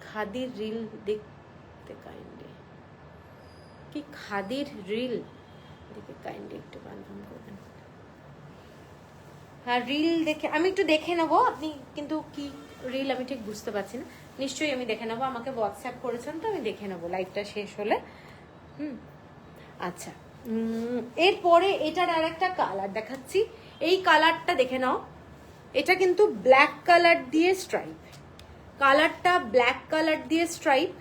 খাদির রিল দেখতে কাইন্ডলি, কি খাদির রিল দেখে কাইন্ডলি একটু কনফার্ম করবেন। হ্যাঁ, রিল দেখে আমি একটু দেখে নেবো, আপনি কিন্তু কি রিল আমি ঠিক বুঝতে পারছি না, নিশ্চয়ই আমি দেখে নেবো, আমাকে হোয়াটসঅ্যাপ করেছেন তো আমি দেখে নেবো লাইভটা শেষ হলে। আচ্ছা, এরপরে এটার আর একটা কালার দেখাচ্ছি, এই কালারটা দেখে নাও, এটা কিন্তু ব্ল্যাক কালার দিয়ে স্ট্রাইপ, কালারটা ব্ল্যাক কালার দিয়ে স্ট্রাইপ,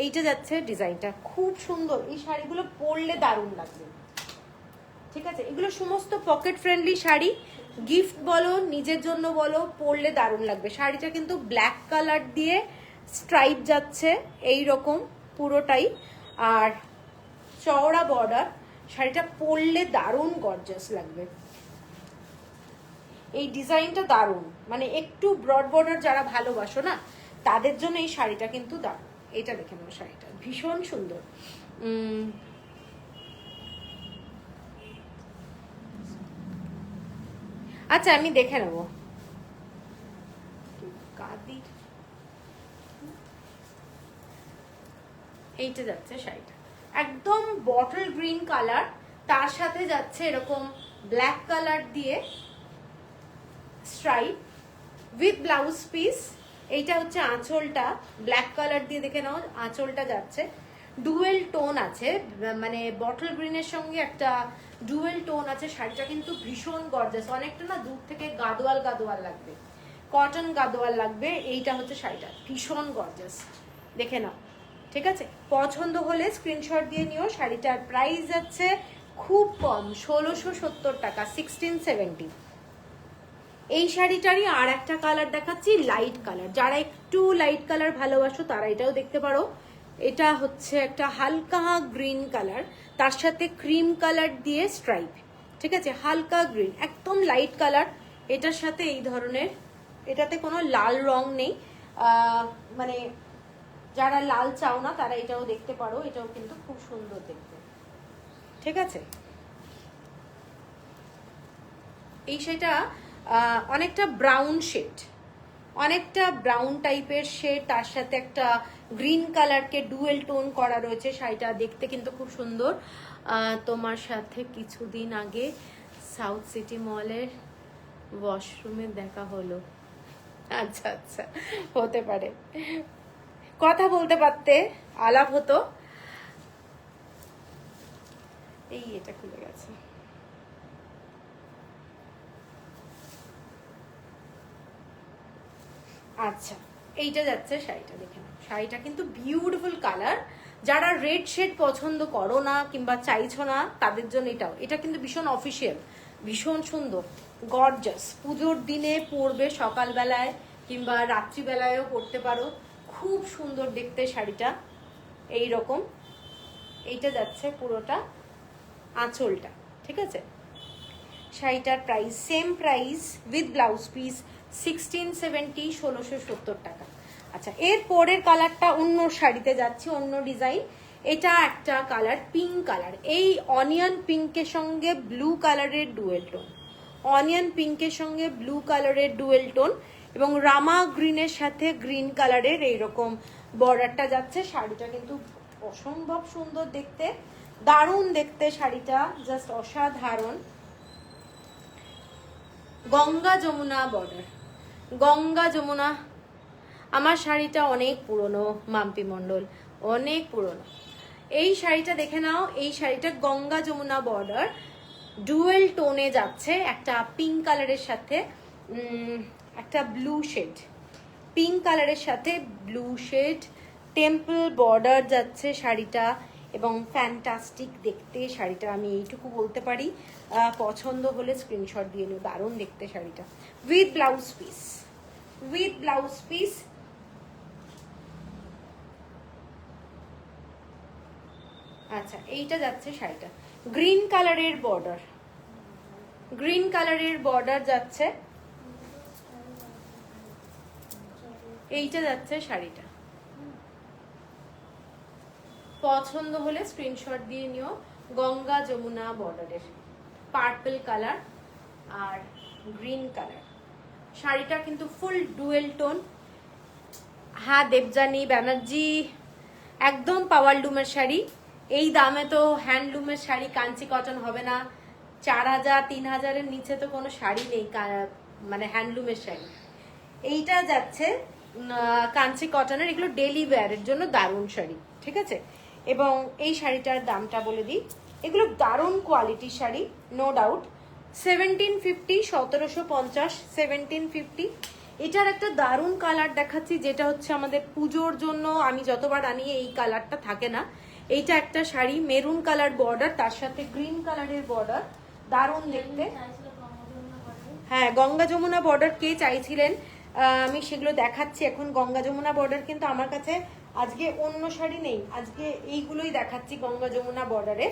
এইটা যাচ্ছে ডিজাইনটা খুব সুন্দর। এই শাড়িগুলো পরলে দারুণ লাগবে, ঠিক আছে? এগুলো সমস্ত পকেট ফ্রেন্ডলি শাড়ি, গিফট বলো নিজের জন্য বলো, পরলে দারুণ লাগবে। শাড়িটা কিন্তু ব্ল্যাক কালার দিয়ে স্ট্রাইপ যাচ্ছে এই রকম পুরোটাই, আর চওড়া বর্ডার, শাড়িটা পরলে দারুণ গর্জাস লাগবে। এই ডিজাইনটা দারুণ, মানে একটু ব্রড বর্ডার যারা ভালোবাসো না তাদের জন্য এই শাড়িটা কিন্তু দারুণ। এটা দেখে নাও, শাড়িটা ভীষণ সুন্দর। আচ্ছা, আমি দেখে নেব। এইটা যাচ্ছে শাড়িটা একদম বটল গ্রিন কালার, তার সাথে যাচ্ছে এরকম ব্ল্যাক কালার দিয়ে স্ট্রাইপ উইথ ব্লাউজ পিস। এইটা হচ্ছে আঁচলটা, ব্ল্যাক কালার দিয়ে দেখে নাও, আঁচলটা যাচ্ছে ডুয়েল টোন আছে, মানে বটল গ্রিনের সঙ্গে একটা ডুয়েল টোন আছে। শাড়িটা কিন্তু ভীষণ গর্জাস, অনেকটা না দূর থেকে গাদোয়াল গাদোয়াল লাগবে, কটন গাদোয়াল লাগবে। এইটা হচ্ছে শাড়িটা ভীষণ গর্জাস, দেখে নাও, ঠিক আছে? পছন্দ হলে স্ক্রিনশট দিয়ে নিও। শাড়িটার প্রাইস যাচ্ছে খুব কম, 1670 টাকা, 1670। এই শাড়িটারই আর একটা কালার দেখাচ্ছি, লাইট কালার। যারা একটু লাইট কালার ভালোবাসো তারা এটাও দেখতে পারো। এটা হচ্ছে একটা হালকা গ্রিন কালার, তার সাথে ক্রিম কালার দিয়ে স্ট্রাইপ, ঠিক আছে? হালকা গ্রিন, একদম লাইট কালার। এটার সাথে এই ধরনের, এটাতে কোনো লাল রং নেই, মানে যারা লাল চাও না তারা এটাও দেখতে পারো, এটাও কিন্তু খুব সুন্দর দেখতে, ঠিক আছে? এই সেটা অনেকটা ব্রাউন শেড, অনেকটা ব্রাউন টাইপের শেড, তার সাথে একটা গ্রিন কালারকে ডুয়েল টোন করা রয়েছে। শাড়িটা দেখতে কিন্তু খুব সুন্দর। তোমার সাথে কিছুদিন আগে সাউথ সিটি মলের ওয়াশরুমে দেখা হলো। আচ্ছা আচ্ছা, হতে পারে, কথা বলতে পারতে, আলাপ হতো। এই এটা খুলে গেছে। আচ্ছা, এইটা যাচ্ছে শাড়িটা, দেখে নাও। শাড়িটা কিন্তু বিউটিফুল কালার, যারা রেড শেড পছন্দ করো না কিংবা চাইছো না তাদের জন্য এটা কিন্তু ভীষণ অফিসিয়াল, ভীষণ সুন্দর, গর্জাস। পুজোর দিনে পরবে, সকালবেলায় কিংবা রাত্রিবেলায়ও পরতে পারো, খুব সুন্দর দেখতে শাড়িটা। এই রকম এইটা যাচ্ছে পুরোটা আঁচলটা, ঠিক আছে। শাড়িটার price same price with blouse piece 1670, 1670 টাকা। আচ্ছা, এর পরের কালারটা অন্য শাড়িতে যাচ্ছে, অন্য ডিজাইন। এটা একটা কালার পিঙ্ক কালার, এই অনিয়ন পিঙ্কের সঙ্গে ব্লু কালারের ডুয়েল টোন, অনিয়ন পিঙ্কের সঙ্গে ব্লু কালারের ডুয়েল টোন এবং রামা গ্রিনের সাথে গ্রিন কালারের এইরকম বর্ডারটা যাচ্ছে। শাড়িটা কিন্তু অসম্ভব সুন্দর দেখতে, দারুণ দেখতে শাড়িটা, জাস্ট অসাধারণ। গঙ্গা যমুনা বর্ডার, গঙ্গা যমুনা। আমার শাড়িটা অনেক পুরনো মাম্পি মণ্ডল, অনেক পুরনো। এই শাড়িটা দেখে নাও, এই শাড়িটা গঙ্গা যমুনা বর্ডার, ডুয়েল টোনে যাচ্ছে, একটা পিঙ্ক কালারের সাথে একটা ব্লু শেড, পিঙ্ক কালারের সাথে ব্লু শেড, টেম্পল বর্ডার যাচ্ছে শাড়িটা এবং ফ্যান্টাস্টিক দেখতে শাড়িটা, আমি এইটুকু বলতে পারি। পছন্দ হলে স্ক্রিনশট দিয়ে নিও, দারুণ দেখতে শাড়িটা, with blouse piece, with blouse piece. আচ্ছা, এইটা যাচ্ছে শাড়িটা গ্রিন কালারের বর্ডার, গ্রিন কালারের বর্ডার যাচ্ছে, এইটা যাচ্ছে শাড়িটা। পছন্দ হলে স্ক্রিনশট দিয়ে নিও। গঙ্গা যমুনা বর্ডারের পার্পল কালার আর গ্রিন কালার, শাড়িটা কিন্তু ফুল ডুয়েল টোন। হ্যাঁ দেবযানী ব্যানার্জি, একদম পাওয়ার লুমের শাড়ি। এই দামে তো হ্যান্ডলুমের শাড়ি কাঞ্চি কটন হবে না, 4000 3000-এর নিচে তো কোনো শাড়ি নেই মানে হ্যান্ডলুমের শাড়ি। এইটা যাচ্ছে কাঞ্চি কটনের, এগুলো ডেলি ওয়্যারের জন্য দারুণ শাড়ি, ঠিক আছে। এবং এই শাড়িটার দামটা বলে দিই, এগুলো দারুণ কোয়ালিটির শাড়ি, নো ডাউট। 1750, 1750, 1750। এটার একটা দারুণ কালার দেখাচ্ছি, যেটা হচ্ছে আমাদের পুজোর জন্য আমি যতবার আনি এই কালারটা থাকে না। এইটা একটা শাড়ি, মেরুন কালার বর্ডার, তার সাথে গ্রিন কালারের বর্ডার, দারুণ দেখতে। হ্যাঁ, গঙ্গা যমুনা বর্ডার কে চাইছিলেন, আমি সেগুলো দেখাচ্ছি এখন। গঙ্গা যমুনা বর্ডার কিন্তু আমার কাছে আজকে অন্য শাড়ি নেই, আজকে এইগুলোই দেখাচ্ছি গঙ্গা যমুনা বর্ডারে।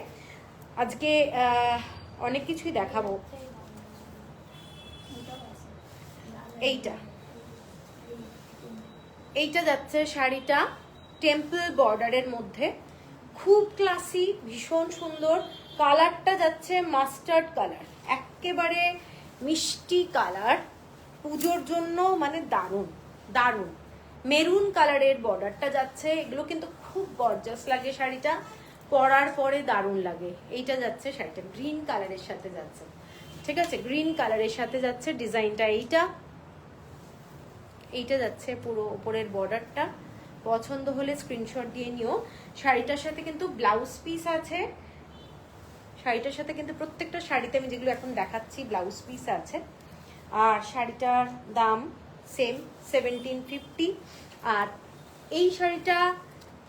আজকে অনেক কিছুই দেখাবো। এইটা, এইটা যাচ্ছে শাড়িটা টেম্পল বর্ডারের মধ্যে, খুব ক্লাসি, ভীষণ সুন্দর। কালারটা যাচ্ছে মাস্টার্ড কালার, একেবারে মিষ্টি কালার, পুজোর জন্য মানে দারুণ দারুণ। মেরুন কালারের বর্ডারটা যাচ্ছে, এগুলো কিন্তু খুব গর্জাস লাগে শাড়িটা, পরার পরে দারুণ লাগে। এইটা যাচ্ছে শাড়িটা গ্রিন কালারের সাথে যাচ্ছে, ঠিক আছে, গ্রিন কালারের সাথে যাচ্ছে ডিজাইনটা। এইটা, এইটা যাচ্ছে পুরো উপরের বর্ডারটা। পছন্দ হলে স্ক্রিনশট দিয়ে নিও। শাড়িটার সাথে কিন্তু ব্লাউজ পিস আছে, শাড়িটার সাথে কিন্তু প্রত্যেকটা শাড়িতে আমি যেগুলো এখন দেখাচ্ছি ব্লাউজ পিস আছে। আর শাড়িটার দাম সেম 1750। আর এই শাড়িটা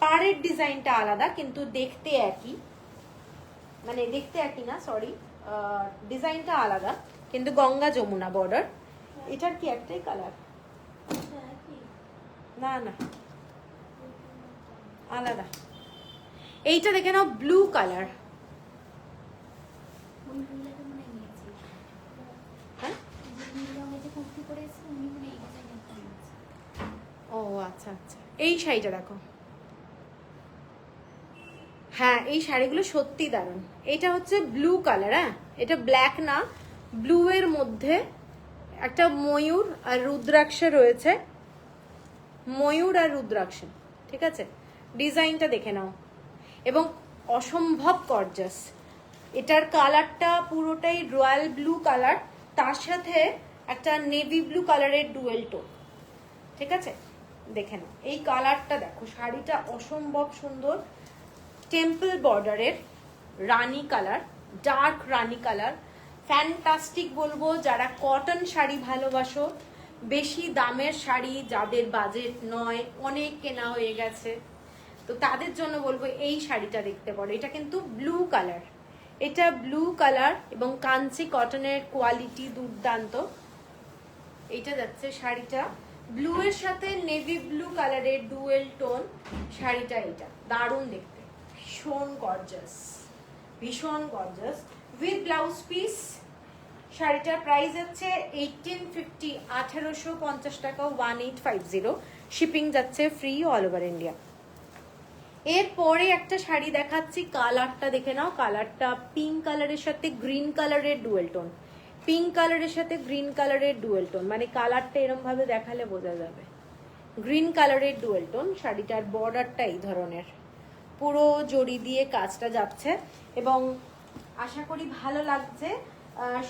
পাড়ের ডিজাইনটা আলাদা, কিন্তু দেখতে একই, মানে দেখতে একই না, সরি, ডিজাইনটা আলাদা, কিন্তু গঙ্গা যমুনা বর্ডার। এটার কি একটাই কালার? না না, আলাদা। এইটা দেখে নাও, ব্লু কালার। ও আচ্ছা আচ্ছা, এই শাড়িটা দেখো। হ্যাঁ, এই শাড়িগুলো সত্যি দারুণ। এটা হচ্ছে ব্লু কালার, হ্যাঁ এটা ব্ল্যাক না, ব্লু এর মধ্যে একটা ময়ূর আর রুদ্রাক্ষ রয়েছে, ময়ূর আর রুদ্রাক্ষ, ঠিক আছে। ডিজাইনটা দেখে নাও এবং অসম্ভব গর্জাস। এটার কালারটা পুরোটাই রয়্যাল ব্লু কালার, তার সাথে একটা নেভি ব্লু কালারের ডুয়েল টোন, ঠিক আছে। দেখে নাও এই কালারটা, দেখো শাড়িটা অসম্ভব সুন্দর। টেম্পল বর্ডারের রানী কালার, ডার্ক রানী কালার, ফ্যান্টাস্টিক বলবো। যারা কটন শাড়ি ভালোবাসো, বেশি দামের শাড়ি যাদের বাজেট নয়, অনেক কেনা হয়ে গেছে, তো তাদের জন্য বলবো এই শাড়িটা দেখতে পারো। এটা কিন্তু ব্লু কালার, এটা ব্লু কালার এবং কাঞ্চি কটনের কোয়ালিটি দুর্দান্ত। এইটা যাচ্ছে শাড়িটা ব্লু এর সাথে নেভি ব্লু কালারের ডুয়েল টোন শাড়িটা। এটা দারুণ দেখতে, ভীষণ গর্জাস, ভীষণ গর্জাস উইথ ব্লাউজ পিস। শাড়িটার প্রাইস হচ্ছে 1850, 1850 টাকা, 1850। শিপিং যাচ্ছে ফ্রি অল ওভার ইন্ডিয়া। এরপরে একটা শাড়ি দেখাচ্ছি, কালারটা দেখে নাও। কালারটা পিঙ্ক কালারের সাথে গ্রিন কালারের ডুয়েল টোন, পিঙ্ক কালারের সাথে গ্রিন কালারের ডুয়েল টোন, মানে কালারটা এরকম ভাবে দেখালে বোঝা যাবে। গ্রিন কালারের ডুয়েল টোন। শাড়িটার বর্ডারটা এই ধরনের, পুরো জড়ি দিয়ে কাজটা যাচ্ছে এবং আশা করি ভালো লাগছে।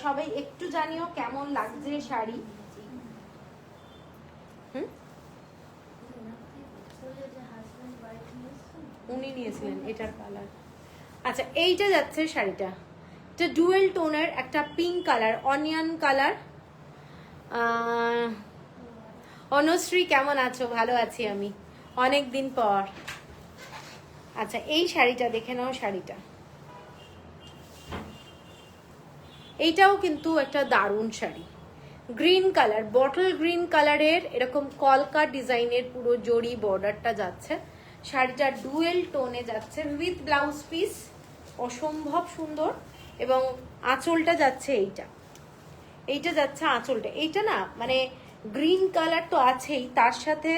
সবাই একটু জানিও কেমন লাগছে শাড়ি। উনি নিয়েছিলেন এটার কালার। আচ্ছা, এইটা যাচ্ছে শাড়িটা, এটা ডুয়েল টোনের একটা pink colour, onion colour. Anushree কেমন আছো? ভালো আছি আমি, অনেক দিন পর। আচ্ছা, এই শাড়িটা দেখে নাও। শাড়িটা এইটাও কিন্তু একটা দারুণ sari, green colour, bottle green কালারের এরকম কলকা ডিজাইনের পুরো জড়ি বর্ডারটা যাচ্ছে। শাড়িটা ডুয়েল টোনে যাচ্ছে উইথ ব্লাউজ পিস, অসম্ভব সুন্দর। এবং আঁচলটা যাচ্ছে এইটা, এইটা যাচ্ছে আঁচলটা। এইটা না মানে গ্রিন কালার তো আছেই, তার সাথে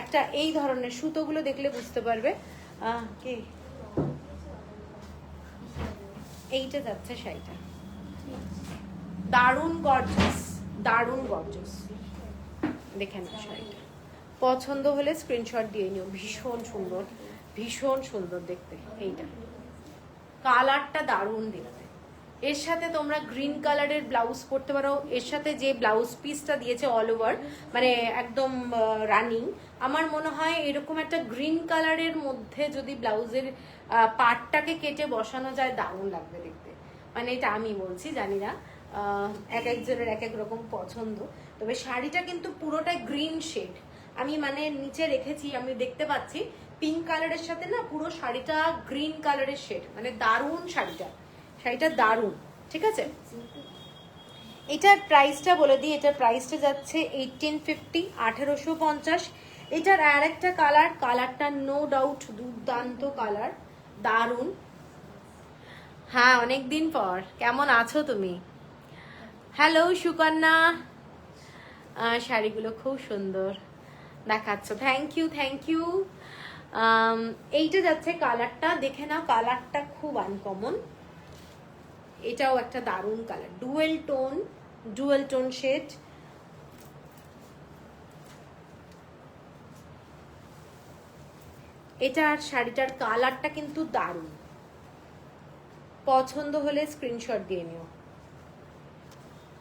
একটা এই ধরনের সুতোগুলো দেখলে বুঝতে পারবে। কে এইটা যাচ্ছে শাড়িটা, দারুণ গর্জাস, দারুণ গর্জাস। দেখে নাও শাড়িটা, পছন্দ হলে স্ক্রিনশট দিয়ে নিও। ভীষণ সুন্দর, ভীষণ সুন্দর দেখতে। এইটা কালারটা দারুণ দেখতে। এর সাথে তোমরা গ্রিন কালারের ব্লাউজ পরতে পারো। এর সাথে যে ব্লাউজ পিসটা দিয়েছে অল ওভার, মানে একদম রানিং, আমার মনে হয় এরকম একটা গ্রিন কালারের মধ্যে যদি ব্লাউজের পার্টটাকে কেটে বসানো যায় দারুণ লাগবে দেখতে। মানে এটা আমি বলছি, জানি না এক একজনের এক এক রকম পছন্দ। তবে শাড়িটা কিন্তু পুরোটাই গ্রিন শেড। আমি মানে নিচে রেখেছি, আমি দেখতে পাচ্ছি পিঙ্ক কালারের সাথে না পুরো শাড়িটা গ্রিন কালারের শেড, মানে দারুণ শাড়িটা, শাড়িটা দারুণ। ঠিক আছে, এটার প্রাইসটা বলে দিই। এটার প্রাইসটা যাচ্ছে 1850, 1850। এটার আর একটা কালার, কালারটা নো ডাউট দুর্দান্ত কালার, দারুণ। হ্যাঁ, অনেকদিন পর। কেমন আছো তুমি? হ্যালো সুকন্যা, শাড়িগুলো খুব সুন্দর দেখাচ্ছ, থ্যাংক ইউ, থ্যাংক ইউ। এইটা যাচ্ছে কালারটা, দেখে নাও, কালারটা খুব আনকমন। এটাও একটা দারুণ colour, dual tone, dual tone shade. এটার শাড়িটার কালারটা কিন্তু দারুণ। পছন্দ হলে স্ক্রিনশট দিয়ে নিও,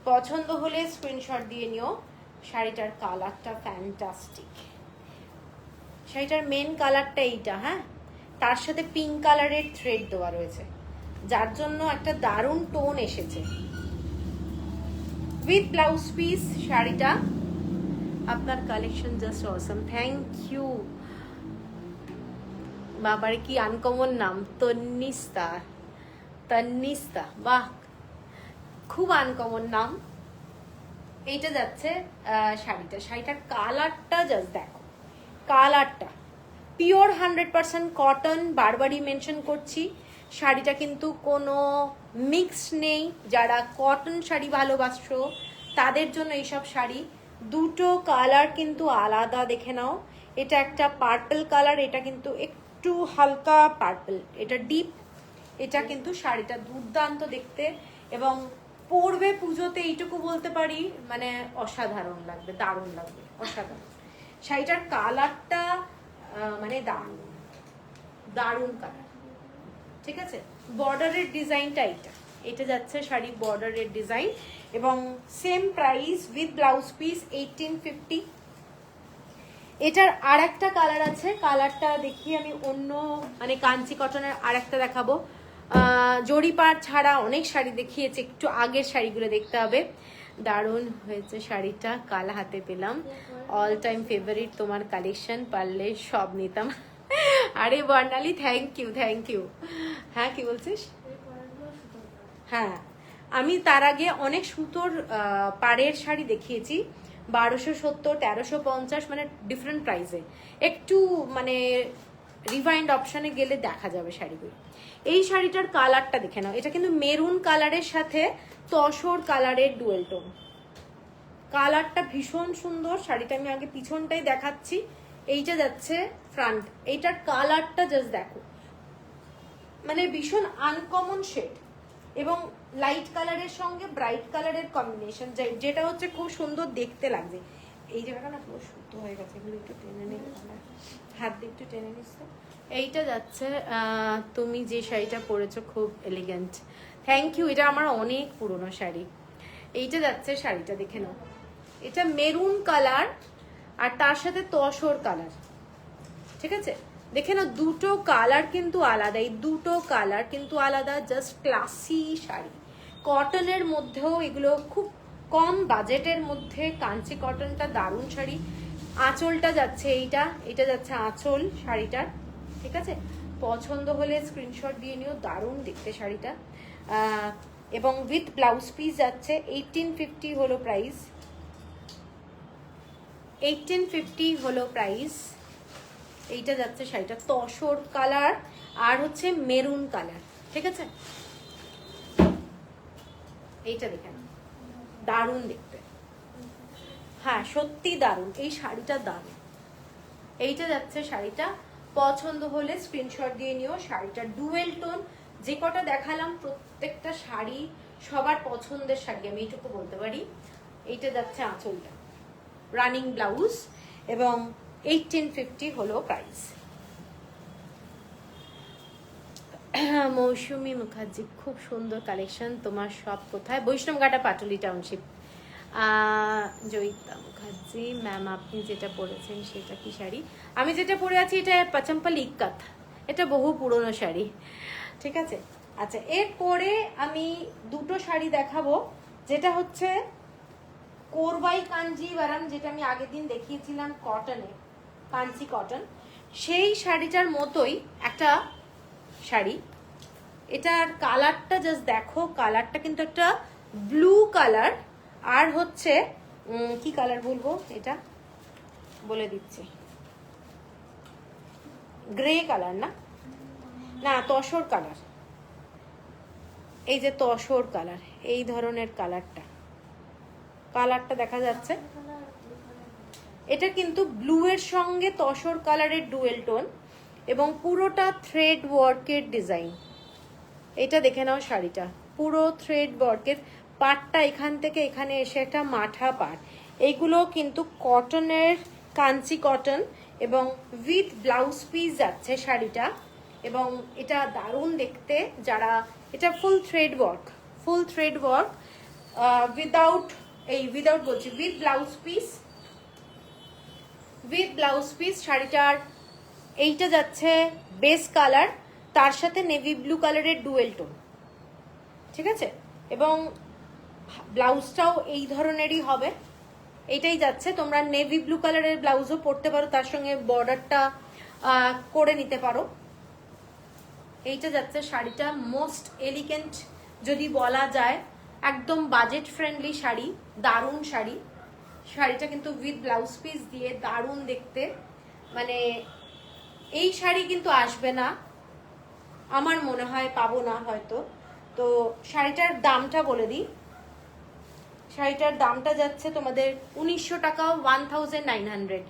পছন্দ হলে স্ক্রিনশট দিয়ে নিও। শাড়িটার কালারটা ফ্যান্টাস্টিক। শাড়িটার মেন কালারটা এইটা, হ্যাঁ, তার সাথে পিঙ্ক কালারের থ্রেড দেওয়া রয়েছে, যার জন্য একটা দারুণ টোন এসেছে উইথ ব্লাউজ পিস। শাড়িটা আপনার collection just awesome, thank you. বাবার কি আনকমন নাম, তন্নিস্তা, তন্নিস্তা, বাহ, খুব আনকমন নাম। এইটা যাচ্ছে শাড়িটা, শাড়িটার কালারটা জাস্ট দেখো, কালারটা পিওর 100% কটন, বারবারই মেনশন করছি। শাড়িটা কিন্তু কোনো মিক্স নেই। যারা কটন শাড়ি ভালোবাসো তাদের জন্য এইসব শাড়ি। দুটো কালার কিন্তু আলাদা, দেখে নাও। এটা একটা পার্পল কালার, এটা কিন্তু একটু হালকা পার্পল, এটা ডিপ। এটা কিন্তু শাড়িটা দুর্দান্ত দেখতে এবং পরবে পুজোতে, এইটুকু বলতে পারি, মানে অসাধারণ লাগবে, দারুণ লাগবে, অসাধারণ। শাড়িটার কালারটা মানে দারুণ, দারুণ কালার। ঠিক আছে, বর্ডারের ডিজাইনটা এইটা, এটা যাচ্ছে শাড়ি বর্ডারের ডিজাইন এবং same price with blouse piece 1850। এটার আর একটা কালার আছে, কালারটা দেখি আমি, অন্য মানে কাঞ্চি কটনের আর একটা দেখাবো। জরিপার ছাড়া অনেক শাড়ি দেখিয়েছে, একটু আগের শাড়িগুলো দেখতে হবে। দারুণ হয়েছে শাড়িটা, কাল হাতে পেলাম। অল টাইম ফেভারিট তোমার কালেকশন, পারলে সব নিতাম। আরে বর্ণালী থ্যাংক ইউ থ্যাংক ইউ। হ্যাঁ কি বলছিস? হ্যাঁ আমি তার আগে অনেক সুতোর পাড়ের শাড়ি দেখিয়েছি, 1270, 1350, মানে ডিফারেন্ট প্রাইসে। একটু মানে রিভাইন্ড অপশানে গেলে দেখা যাবে শাড়িগুলো। এই শাড়িটার কালারটা দেখে নাও, এটা কিন্তু মেরুন কালারের সাথে তসর কালারের ডুয়েল টোন। কালারটা ভীষণ সুন্দর। শাড়িটা আমি আগে পিছনটাই দেখাচ্ছি, এইটা যাচ্ছে ফ্রন্ট। এইটার কালারটা জাস্ট দেখো, মানে ভীষণ আনকমন শেড এবং লাইট কালারের সঙ্গে ব্রাইট কালারের কম্বিনেশন, যেটা হচ্ছে খুব সুন্দর দেখতে লাগছে। এই জায়গাটা না পুরো সুতো হয়ে গেছে, এগুলো একটু টেনে নিই, হাত দিয়ে একটু টেনে নিস তো। এইটা যাচ্ছে, তুমি যে শাড়িটা পরেছো খুব এলিগেন্ট, থ্যাংক ইউ। এটা আমার অনেক পুরনো শাড়ি। এইটা যাচ্ছে শাড়িটা দেখে নাও, এটা মেরুন কালার আর তার সাথে তসর কালার, ঠিক আছে? দেখে না দুটো কালার কিন্তু আলাদা, এই দুটো কালার কিন্তু আলাদা। জাস্ট ক্লাসি শাড়ি, কটনের মধ্যেও এগুলো খুব কম বাজেটের মধ্যে। কাঞ্চি কটনটা দারুণ শাড়ি। আঁচলটা যাচ্ছে এইটা, এটা যাচ্ছে আঁচল শাড়িটার, ঠিক আছে? পছন্দ হলে স্ক্রিনশট দিয়ে নিও, দারুণ দেখতে শাড়িটা। এবং উইথ ব্লাউজ পিস যাচ্ছে 1850 হলো প্রাইস, 1850 হলো প্রাইস। এইটা যাচ্ছে শাড়িটা তসর কালার আর হচ্ছে মেরুন কালার, ঠিক আছে? এইটা দেখে না, দারুণ দেখতে। হ্যাঁ সত্যি দারুণ, এই শাড়িটা দারুণ। এইটা যাচ্ছে শাড়িটা, পছন্দ হলে স্ক্রিনশট দিয়ে নিও। শাড়িটা ডুয়েল টোন, যে কটা দেখালাম প্রত্যেকটা শাড়ি সবার পছন্দের শাড়ি, আমি এইটুকু বলতে পারি। এইটা যাচ্ছে আঁচলটা, রানিং ব্লাউজ এবং 1850 হলো প্রাইস। মৌসুমী মুখার্জি, খুব সুন্দর কালেকশন তোমার সব কোথায়? বৈষ্ণবঘাটা পাটুলি টাউনশিপ। জয়িতা মুখার্জি ম্যাম, আপনি যেটা পরেছেন সেটা কি শাড়ি? আমি যেটা পরে আছি এটা পাচম্পালি ইক্কাত, এটা বহু পুরনো শাড়ি, ঠিক আছে? আচ্ছা এরপরে আমি দুটো শাড়ি দেখাবো, যেটা হচ্ছে কোরবাই কাঞ্জিভারাম, যেটা আমি আগের দিন দেখিয়েছিলাম কটনে, কাঞ্চি কটন, সেই শাড়িটার মতোই একটা শাড়ি। এটার কালারটা জাস্ট দেখো, কালারটা কিন্তু একটা ব্লু কালার আর হচ্ছে কি কালার বলবো, এটা বলে দিচ্ছি, গ্রে কালার, না না তসর কালার, এই যে তসর কালার, এই ধরনের কালারটা, কালারটা দেখা যাচ্ছে। এটা কিন্তু ব্লু এর সঙ্গে তসর কালারের ডুয়েল টোন এবং পুরোটা থ্রেড ওয়ার্কের ডিজাইন। এটা দেখে নাও শাড়িটা, পুরো থ্রেড ওয়ার্কের, পাটটা এখান থেকে এখানে এসে একটা মাঠা পাট। এইগুলো কিন্তু কটনের, কাঞ্চি কটন এবং উইথ ব্লাউজ পিস যাচ্ছে শাড়িটা। এবং এটা দারুণ দেখতে। যারা, এটা ফুল থ্রেড ওয়ার্ক, ফুল থ্রেড ওয়ার্ক উইদাউট বলছি, with blouse piece, with blouse piece. শাড়িটার এইটা যাচ্ছে বেস কালার, তার সাথে নেভি ব্লু কালারের ডুয়েল টোন, ঠিক আছে? এবং ব্লাউজটাও এই ধরনেরই হবে, এইটাই যাচ্ছে। তোমরা নেভি ব্লু কালারের ব্লাউজও পরতে পারো, তার সঙ্গে বর্ডারটা করে নিতে পারো। এইটা যাচ্ছে শাড়িটা, মোস্ট এলিগেন্ট যদি বলা যায়, একদম বাজেট ফ্রেন্ডলি শাড়ি, দারুণ শাড়ি। শাড়িটা কিন্তু উইথ ব্লাউজ পিস দিয়ে দারুণ দেখতে, মানে এই শাড়ি কিন্তু আসবে না আমার মনে হয়, পাবো না হয়তো। তো শাড়িটার দামটা বলে দিই, শাড়িটার দামটা যাচ্ছে তোমাদের 1900 টাকা, 1900, 1900।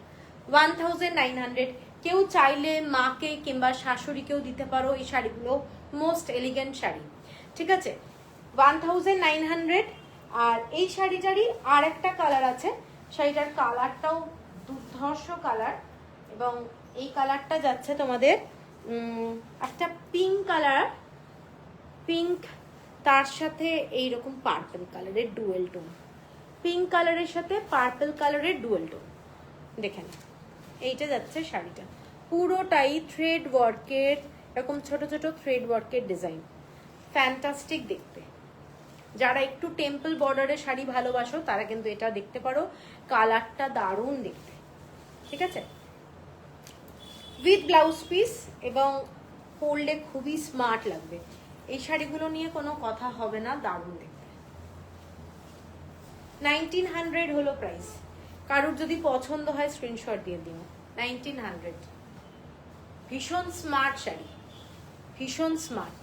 কেউ চাইলে মাকে কিংবা শাশুড়িকেও দিতে পারো এই শাড়িগুলো, মোস্ট এলিগেন্ট শাড়ি, ঠিক আছে? 1900। আর এই শাড়িটারই আর একটা কালার আছে, শাড়িটার কালারটাও দুর্ধর্ষ কালার এবং এই কালারটা যাচ্ছে তোমাদের একটা পিঙ্ক কালার, পিঙ্ক তার সাথে এইরকম পার্পল কালারের ডুয়েল টোন, পিঙ্ক কালারের সাথে পার্পল কালারের ডুয়েল টোন। দেখেন এইটা যাচ্ছে শাড়িটা, পুরোটাই থ্রেড ওয়ার্কের, এরকম ছোট ছোট থ্রেড ওয়ার্কের ডিজাইন, ফ্যান্টাস্টিক দেখতে। যারা একটু টেম্পল বর্ডারের শাড়ি ভালোবাসো তারা কিন্তু এটা দেখতে পারো, কালারটা দারুণ দেখতে, ঠিক আছে? উইথ ব্লাউজ পিস, এবং পরলে খুবই স্মার্ট লাগবে। এই শাড়িগুলো নিয়ে কোনো কথা হবে না, দারুণ দেখতে। 1900 হলো প্রাইস। কারোর যদি পছন্দ হয় স্ক্রিনশট দিয়ে দিও। 1900। ভীষণ স্মার্ট শাড়ি, ভীষণ স্মার্ট।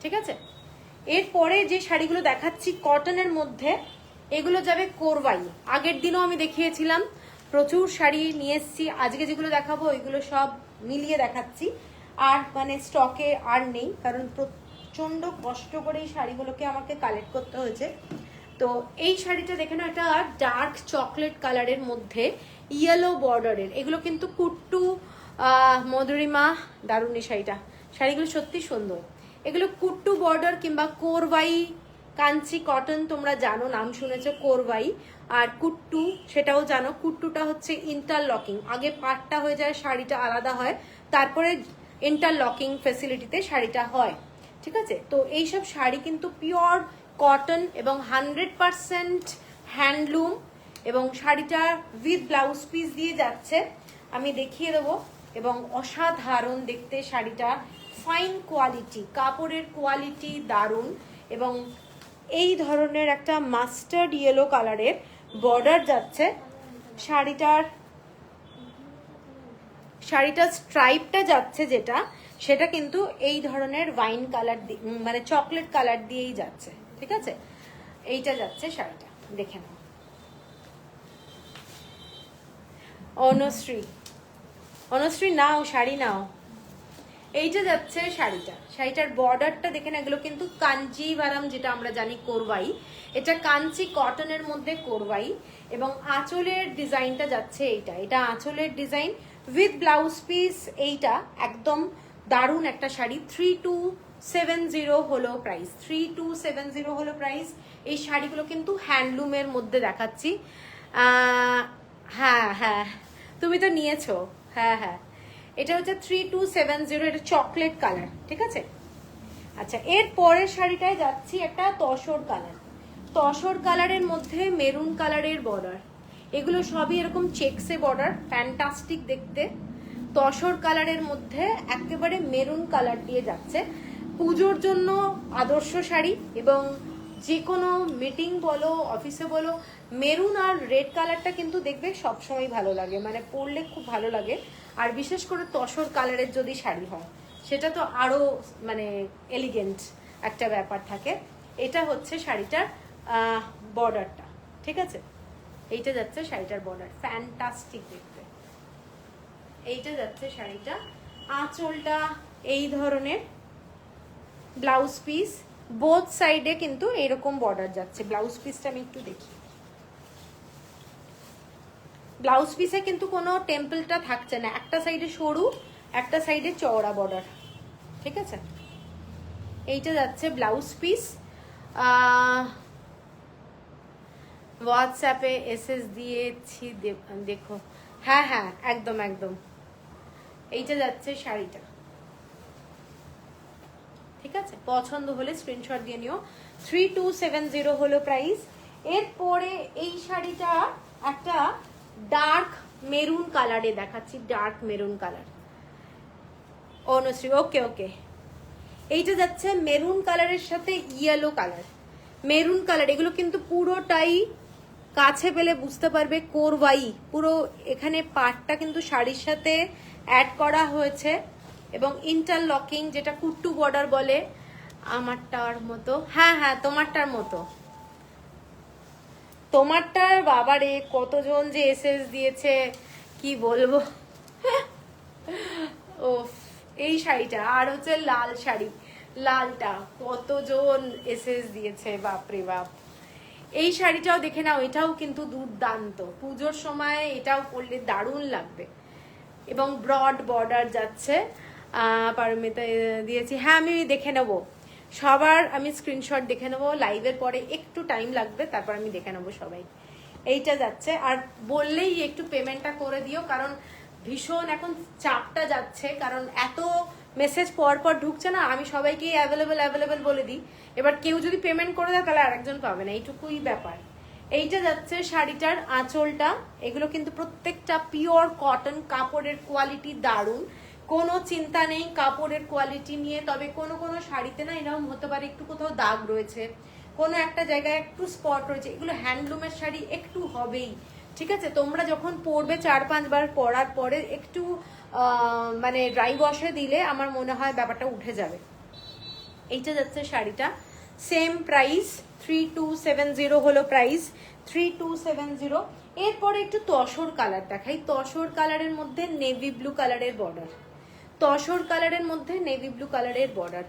ঠিক আছে, এরপরে যে শাড়িগুলো দেখাচ্ছি কটনের মধ্যে, এগুলো যাবে কোরবাই। আগের দিনও আমি দেখিয়েছিলাম, প্রচুর শাড়ি নিয়ে এসেছি। আজকে যেগুলো দেখাবো এগুলো সব মিলিয়ে দেখাচ্ছি। আর মানে স্টকে আর নেই, কারণ প্রচন্ড কষ্ট করে এই শাড়িগুলোকে আমাকে কালেক্ট করতে হয়েছে। তো এই শাড়িটা দেখে না, এটা ডার্ক চকলেট কালারের মধ্যে ইয়েলো বর্ডারের। এগুলো কিন্তু কুট্টু মধুরিমা, দারুণ এই শাড়িটা। শাড়িগুলো সত্যি সুন্দর। এগুলো কুট্টু বর্ডার কিংবা কোরবাই কাঞ্চি কটন, তোমরা জানো, নাম শুনেছো কোরবাই। আর কুট্টু সেটাও জানো, কুট্টুটা হচ্ছে ইন্টারলকিং। আগে পাটটা হয়ে যায়, শাড়িটা আলাদা হয়, তারপরে ইন্টারলকিং ফেসিলিটিতে শাড়িটা হয়। ঠিক আছে, তো এইসব শাড়ি কিন্তু পিওর কটন এবং 100% হ্যান্ডলুম, এবং শাড়িটা উইথ ব্লাউজ পিস দিয়ে যাচ্ছে, আমি দেখিয়ে দেবো। এবং অসাধারণ দেখতে শাড়িটা, ফাইন কোয়ালিটি, কাপড়ের কোয়ালিটি দারুণ। এবং এই ধরনের একটা মাস্টার্ড ইয়েলো কালারের বর্ডার যাচ্ছে শাড়িটার স্ট্রাইপটা যাচ্ছে যেটা, সেটা কিন্তু এই ধরনের ওয়াইন কালার মানে চকলেট কালার দিয়েই যাচ্ছে। ঠিক আছে, এইটা যাচ্ছে শাড়িটা, দেখে নাও। অনুশ্রী নাও, শাড়ি নাও। এইটা যাচ্ছে শাড়িটা, শাড়িটার বর্ডারটা দেখেন। এগুলো কিন্তু কাঞ্জিভারাম, যেটা আমরা জানি কোরবাই, এটা কাঞ্চি কটনের মধ্যে কোরবাই। এবং আঁচলের ডিজাইনটা যাচ্ছে এইটা, এটা আঁচলের ডিজাইন উইথ ব্লাউজ পিস। এইটা একদম দারুণ একটা শাড়ি। 3270 হলো প্রাইস, 3270 হলো প্রাইস। এই শাড়িগুলো কিন্তু হ্যান্ডলুমের মধ্যে দেখাচ্ছি। হ্যাঁ হ্যাঁ, তুমি তো নিয়েছো। হ্যাঁ হ্যাঁ, এটা হচ্ছে 3270, এটা চকলেট কালার। ঠিক আছে, আচ্ছা, এর পরের শাড়িটায় যাচ্ছি একটা তসর কালার। তসর কালারের মধ্যে মেরুন কালারের বর্ডার। এগুলো সবই এরকম চেকসে বর্ডার, ফ্যান্টাস্টিক দেখতে। তসর কালারের মধ্যে একেবারে মেরুন কালার দিয়ে যাচ্ছে। পুজোর জন্য আদর্শ শাড়ি, এবং যে কোনো মিটিং বলো, অফিসে বলো, মেরুন আর রেড কালারটা কিন্তু দেখবে সবসময় ভালো লাগে, মানে পরলে খুব ভালো লাগে। আর বিশেষ করে তসর কালারের যদি শাড়ি হয়, সেটা তো আরো মানে এলিগেন্ট একটা ব্যাপার থাকে। এটা হচ্ছে শাড়িটার বর্ডারটা। ঠিক আছে, এইটা যাচ্ছে শাড়িটার বর্ডার, ফ্যান্টাস্টিক দেখতে। এইটা যাচ্ছে শাড়িটা, আঁচলটা এই ধরনের, ব্লাউজ পিস বোথ সাইডে কিন্তু এরকম বর্ডার যাচ্ছে। ব্লাউজ পিসটা আমি একটু দেখি। ব্লাউজ পিসে কিন্তু কোনো টেম্পলটা থাকছে না, একটা সাইডে সরু, একটা সাইডে চওড়া বর্ডার। ঠিক আছে, এইটা যাচ্ছে ব্লাউজ পিস। হোয়াটসঅ্যাপে এসএস দিয়েছি, দেখো। হ্যাঁ হ্যাঁ, একদম একদম। এইটা যাচ্ছে শাড়িটা। ঠিক আছে, পছন্দ হলে স্ক্রিনশট দিয়ে নিও। 3270 হলো প্রাইস। এরপরে এই শাড়িটা একটা ডার্ক মেরুন কালারে দেখাচ্ছি, ডার্ক মেরুন কালার। অনুশ্রী, ওকে ওকে। এইটা যাচ্ছে মেরুন কালারের সাথে ইয়েলো কালার, মেরুন কালার। এগুলো কিন্তু পুরোটাই কাছে পেলে বুঝতে পারবে কোরবাই। পুরো এখানে পাটটা কিন্তু শাড়ির সাথে অ্যাড করা হয়েছে, এবং ইন্টারলকিং, যেটা কুট্টু বর্ডার বলে, আমারটার মতো। হ্যাঁ হ্যাঁ, তোমারটার মতো। তোমারটার বাবারে কতজন যে এসএস দিয়েছে, কি বলবো। ও, এই শাড়িটা আর হচ্ছে লাল শাড়ি, লালটা কতজন এসএস দিয়েছে, বাপরে বাপ। এই শাড়িটাও দেখে নাও, এটাও কিন্তু দুর্দান্ত। পুজোর সময় এটাও পরলে দারুণ লাগবে, এবং ব্রড বর্ডার যাচ্ছে। পারমিতা দিয়েছি, হ্যাঁ আমি দেখে নেবো সবার, আমি স্ক্রিনশট দেখে নেবো লাইভের পরে, একটু টাইম লাগবে, তারপর আমি দেখে নেবো সবাই। এইটা যাচ্ছে, আর বললেই একটু পেমেন্টটা করে দিও, কারণ ভীষণ এখন চাপটা যাচ্ছে, কারণ এত মেসেজ পর পর ঢুকছে না, আমি সবাইকেই অ্যাভেলেবেল বলে দিই। এবার কেউ যদি পেমেন্ট করে দেয় তাহলে আরেকজন পাবে না, এইটুকুই ব্যাপার। এইটা যাচ্ছে শাড়িটার আঁচলটা, এগুলো কিন্তু প্রত্যেকটা পিওর কটন, কাপড়ের কোয়ালিটি দারুণ, কোনো চিন্তা নেই কাপড়ের কোয়ালিটি নিয়ে। তবে কোনো কোনো শাড়িতে না এরকম হতে পারে একটু কোথাও দাগ রয়েছে, কোনো একটা জায়গায় একটু স্পট রয়েছে, এগুলো হ্যান্ডলুমের শাড়ি একটু হবেই, ঠিক আছে? তোমরা যখন পরবে 4-5 বার পরার পরে একটু মানে ড্রাই ওয়াশে দিলে আমার মনে হয় ব্যাপারটা উঠে যাবে। এইটা যাচ্ছে শাড়িটা, সেম প্রাইস 3270 হলো প্রাইস, 3270। এরপরে একটু তসর কালার দেখাই, তসর কালারের মধ্যে নেভি ব্লু কালারের বর্ডার, তসর কালারের মধ্যে নেভি ব্লু কালারের বর্ডার।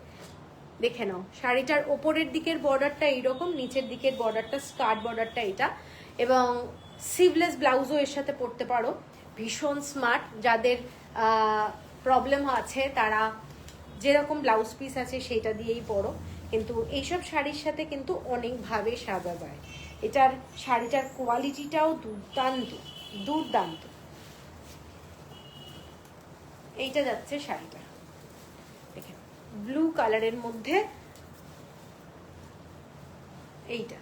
দেখে নাও শাড়িটার ওপরের দিকের বর্ডারটা এইরকম, নিচের দিকের বর্ডারটা স্কার্ট বর্ডারটা এটা, এবং সিভলেস ব্লাউজও এর সাথে পরতে পারো। ভীষণ স্মার্ট, যাদের প্রবলেম আছে তারা যেরকম ব্লাউজ পিস আছে সেটা দিয়েই পরো, কিন্তু এইসব শাড়ির সাথে কিন্তু অনেকভাবে সাজা যায়। এটার শাড়িটার কোয়ালিটিটাও দুর্দান্ত দুর্দান্ত। এইটা যাচ্ছে শাড়িটা, দেখেন ব্লু কালারের মধ্যে, এইটা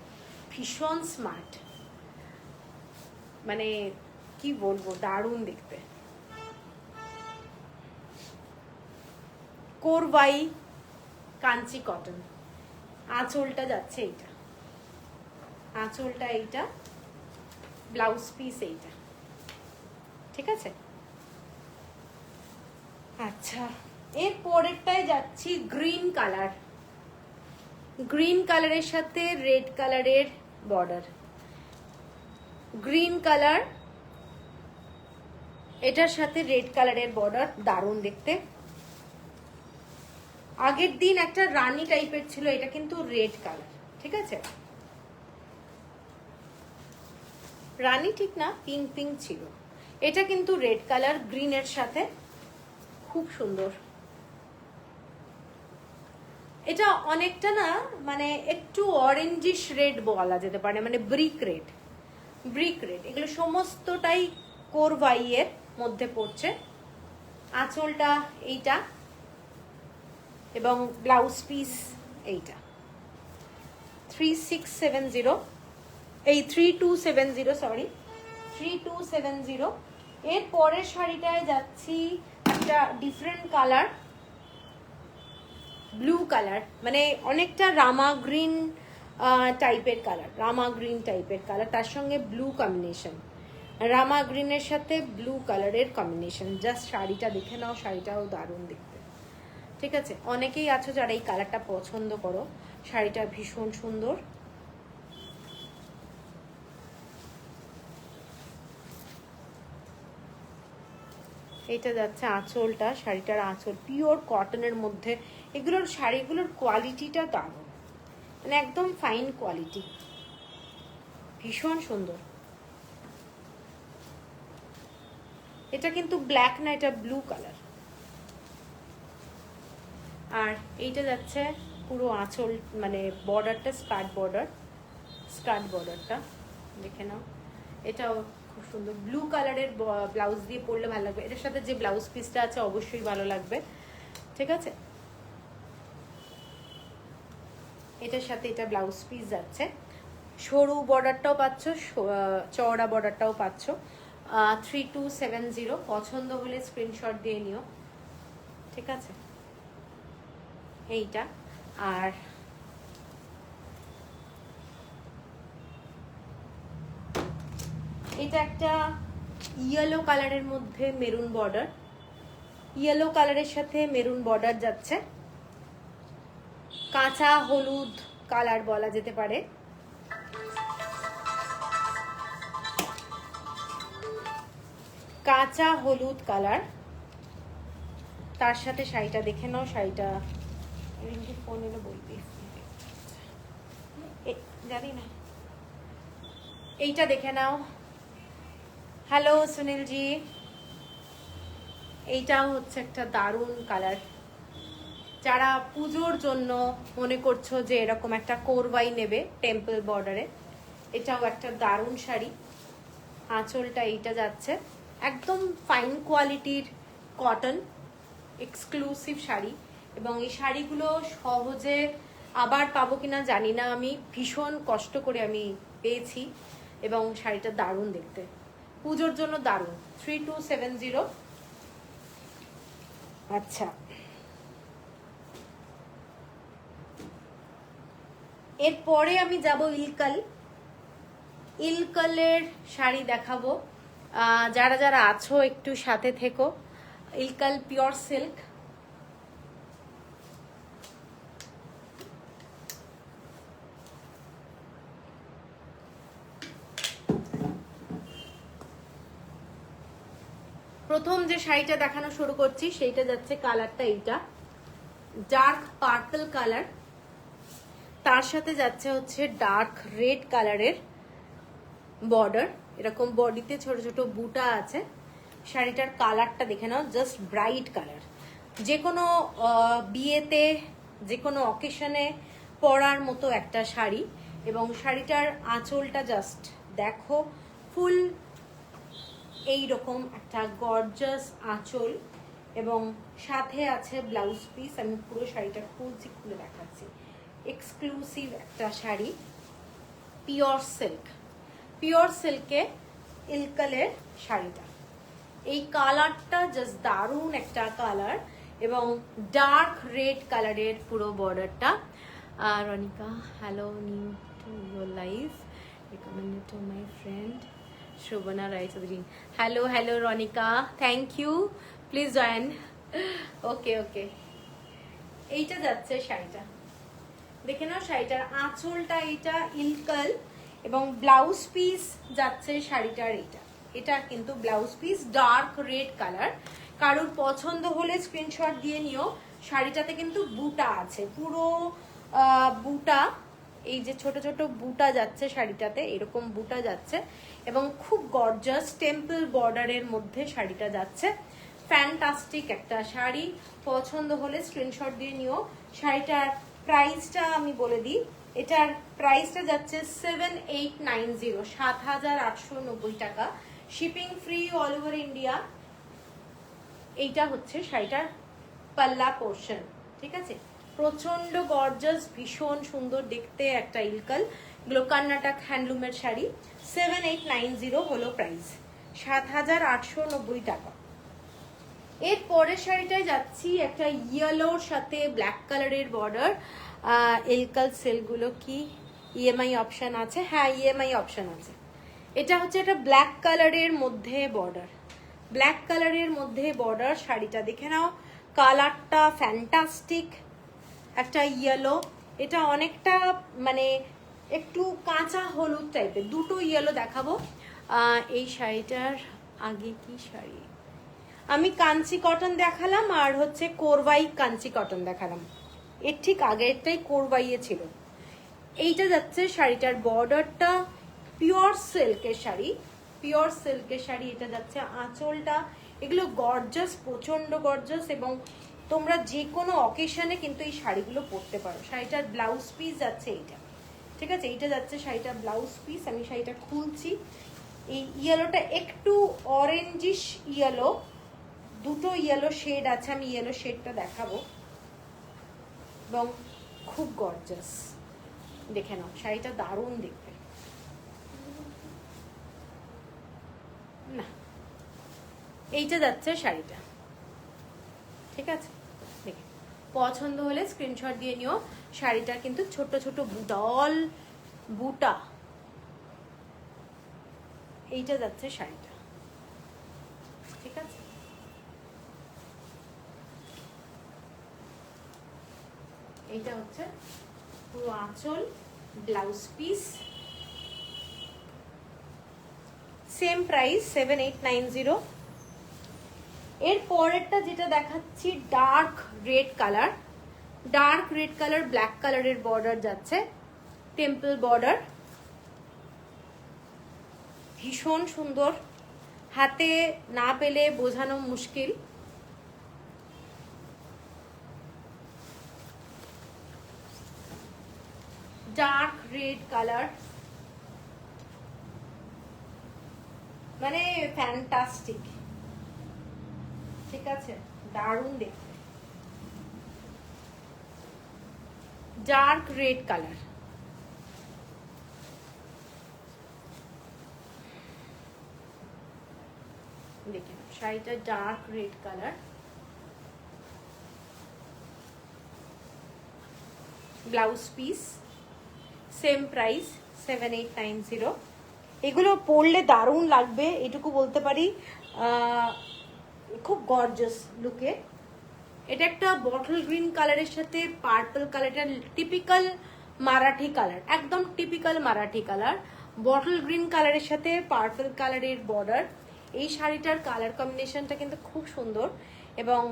ভীষণ স্মার্ট, মানে কি বলবো, দারুণ দেখতে। কোরবাই কাঞ্চি কটন, আঁচলটা যাচ্ছে এইটা, আঁচলটা এইটা, ব্লাউজ পিস এইটা, ঠিক আছে? আচ্ছা, এর পরেরটায় যাচ্ছি গ্রিন কালার, গ্রিন কালারের সাথে রেড কালারের বর্ডার, গ্রিন কালার এটার সাথে রেড কালারের বর্ডার, দারুণ দেখতে। আগের দিন একটা রানী টাইপের ছিল, এটা কিন্তু রেড কালার, ঠিক আছে? রানী ঠিক না, পিঙ্ক পিঙ্ক ছিল, এটা কিন্তু রেড কালার গ্রিনের সাথে, খুব সুন্দর। এটা অনেকটা না মানে একটু অরেঞ্জিশ রেড বলা যেতে পারে, মানে ব্রিক রেড, ব্রিক রেড, এগুলো সমস্তটাই কোরবাইয়ের মধ্যে পড়ছে। আঁচলটা এইটা এবং ব্লাউজ পিস এইটা, 3670, এই 3270, সরি 3270। এর পরের শাড়িটায় যাচ্ছি একটা ডিফারেন্ট কালার, ব্লু কালার, মানে অনেকটা রামা গ্রিন টাইপের কালার, রামা গ্রিন টাইপের কালার, তার সঙ্গে ব্লু কম্বিনেশন, রামা গ্রিনের সাথে ব্লু কালারের কম্বিনেশন। জাস্ট শাড়িটা দেখে নাও, শাড়িটাও দারুণ দেখতে, ঠিক আছে? অনেকেই আছো যারা এই কালারটা পছন্দ করো, শাড়িটা ভীষণ সুন্দর। এটা যাচ্ছে আঁচলটা, শাড়িটার আঁচল পিওর কটনের মধ্যে, এগুলোর শাড়িগুলোর কোয়ালিটিটা দারুণ, মানে একদম ফাইন কোয়ালিটি, ভীষণ সুন্দর। এটা কিন্তু ব্ল্যাক না, এটা ব্লু কালার। আর এইটা যাচ্ছে পুরো আঁচল, মানে বর্ডারটা স্কার্ট বর্ডার, স্কার্ট বর্ডারটা দেখে নাও, এটাও খুব সুন্দর, ব্লু কালারের ব্লাউজ দিয়ে পরলে ভালো লাগবে, এটার সাথে যে ব্লাউজ পিসটা আছে অবশ্যই ভালো লাগবে, ঠিক আছে? এটার সাথে এটা ব্লাউজ পিস যাচ্ছে, সরু বর্ডারটাও পাচ্ছ, চওড়া বর্ডারটাও পাচ্ছ। 3270, পছন্দ হলে স্ক্রিনশট দিয়ে নিও, ঠিক আছে? এইটা, আর এটা একটা ইয়েলো কালারের মধ্যে মেরুন বর্ডার, ইয়েলো কালারের সাথে মেরুন বর্ডার যাচ্ছে, কাঁচা হলুদ কালার বলা যেতে পারে, কাঁচা হলুদ কালার, তার সাথে শাড়িটা দেখে নাও, শাড়িটা ফোন এলো বলবি, জানি না, এইটা দেখে নাও। হ্যালো সুনীলজি, এইটাও হচ্ছে একটা দারুণ কালার, যারা পুজোর জন্য মনে করছো যে এরকম একটা কোরবাই নেবে টেম্পল বর্ডারে, এটাও একটা দারুণ শাড়ি। আঁচলটা এইটা যাচ্ছে, একদম ফাইন কোয়ালিটির কটন এক্সক্লুসিভ শাড়ি, এবং এই শাড়িগুলো সহজে আবার পাবো কিনা জানি না, আমি ভীষণ কষ্ট করে আমি পেয়েছি এবং শাড়িটা দারুণ দেখতে, পুজোর জন্য দারুণ। 3270। আচ্ছা, এরপরে আমি যাব ইলকাল। ইলকালের শাড়ি দেখাবো, যারা যারা আছো একটু সাথে থেকো। ইলকাল পিওর সিল্ক, প্রথম যে শাড়িটা দেখানো শুরু করছি সেইটা যাচ্ছে কালারটা এইটা ডার্ক পার্পল কালার, তার সাথে যাচ্ছে হচ্ছে ডার্ক রেড কালারের বর্ডার, এরকম বডিতে ছোট ছোট বুটা আছে। শাড়িটার কালারটা দেখে নাও, জাস্ট ব্রাইট কালার, যে কোনো বিয়েতে যে কোনো অকেশনে পরার মতো একটা শাড়ি। এবং শাড়িটার আঁচলটা জাস্ট দেখো, ফুল এইরকম একটা গর্জাস আঁচল এবং সাথে আছে ব্লাউজ পিস। আমি পুরো শাড়িটা খুলছি, খুলে দেখাচ্ছি। এক্সক্লুসিভ একটা শাড়ি, পিওর সিল্ক, পিওর সিল্কে ইলকালের শাড়িটা। এই কালারটা জাস্ট দারুণ একটা কালার এবং ডার্ক রেড কালারের পুরো বর্ডারটা। Ronika, hello, new to your life, recommended to my friend Shobhana Roychowdhury. Hello hello Ronika, thank you, please join. Okay okay, এইটা যাচ্ছে শাড়িটা, দেখে নাও। শাড়িটার আঁচলটা এইটা ইলকাল এবং ব্লাউজ পিস যাচ্ছে শাড়িটার এইটা, এটা কিন্তু blouse piece dark red colour. কারোর পছন্দ হলে স্ক্রিনশট দিয়ে নিও। শাড়িটাতে কিন্তু বুটা আছে, পুরো বুটা, এই যে ছোট ছোট বুটা যাচ্ছে শাড়িটাতে, এরকম বুটা যাচ্ছে এবং খুব গর্জাস টেম্পল বর্ডারের মধ্যে শাড়িটা যাচ্ছে। ফ্যান্টাস্টিক একটা শাড়ি, পছন্দ হলে স্ক্রিনশট দিয়ে নিও। শাড়িটার প্রাইসটা আমি বলে দিই, এটার প্রাইসটা যাচ্ছে 7890, 7890 টাকা, shipping free all over India. এইটা হচ্ছে শাড়িটার পাল্লা পোর্শন, ঠিক আছে। প্রচন্ড গর্জাস, ভীষণ সুন্দর দেখতে একটা ইলকাল, এগুলো কর্ণাটক হ্যান্ডলুমের শাড়ি। 7890 হলো প্রাইস, 7890 টাকা। এর পরের শাড়িটায় যাচ্ছি একটা ইয়েলোর সাথে ব্ল্যাক কালারের বর্ডার। ইলকাল সেলগুলো কি ইএমআই অপশন আছে? হ্যাঁ, ইএমআই অপশন আছে। এটা হচ্ছে একটা ব্ল্যাক কালারের মধ্যে বর্ডার, ব্ল্যাক কালারের মধ্যে বর্ডার। শাড়িটা দেখে নাও, কালারটা ফ্যান্টাস্টিক, একটা ইয়েলো, এটা অনেকটা মানে একটু কাঁচা হলুদ টাইপের, দুটো ইয়েলো দেখাবো। এই শাড়িটার আগে কি শাড়ি আমি কাঞ্চি কটন দেখালাম আর হচ্ছে কোরবাই কাঞ্চি কটন দেখালাম, এর ঠিক আগেরটাই কোরবাইয়ে ছিল। এইটা যাচ্ছে শাড়িটার বর্ডারটা পিওর সিল্কের শাড়ি, পিওর সিল্কের শাড়ি। এটা যাচ্ছে আঁচলটা, এগুলো গর্জাস, প্রচন্ড গর্জাস এবং তোমরা যে কোনো অকেশনে কিন্তু এই শাড়িগুলো পরতে পারো। শাড়িটার ব্লাউজ পিস যাচ্ছে এইটা, ঠিক আছে, এইটা যাচ্ছে শাড়িটার ব্লাউজ পিস। আমি শাড়িটা খুলছি, এই ইয়েলোটা একটু অরেঞ্জিশ ইয়েলো, দুটো ইয়েলো শেড আছে, আমি ইয়েলো শেডটা দেখাবো এবং খুব গর্জাস, দেখে নাও শাড়িটা দারুণ দেখতে। না, এইটা যাচ্ছে শাড়িটা, ঠিক আছে, দেখে পছন্দ হলে স্ক্রিনশট দিয়ে নিও। শাড়িটা কিন্তু ছোট ছোট বুটল বুটা, এইটা যাচ্ছে শাড়িটা, ঠিক আছে। এইটা হচ্ছে পুরো আঁচল, ব্লাউজ পিস, সেম প্রাইস 7890। এর পরেরটা যেটা দেখাচ্ছি dark red colour, dark red colour black কালারের বর্ডার যাচ্ছে, টেম্পল বর্ডার, ভীষণ সুন্দর, হাতে না পেলে বোঝানো মুশকিল। ডার্ক রেড কালার, মানে ফ্যান্টাস্টিক, ঠিক আছে, দারুণ দেখতে। ডার্ক রেড কালার, দেখে নাও, শাড়িটা dark red colour, blouse piece, same price 7890। এগুলো পরলে দারুণ লাগবে, এটুকু বলতে পারি। খুব গর্জাস লুকে। এটা একটা বটল গ্রিন কালারের সাথে পার্পল কালার, এটা টিপিক্যাল মারাঠি কালার, একদম typical Marathi colour. Bottle green কালারের সাথে পার্পল কালারের বর্ডার। এই শাড়িটার কালার কম্বিনেশনটা কিন্তু খুব সুন্দর। এবং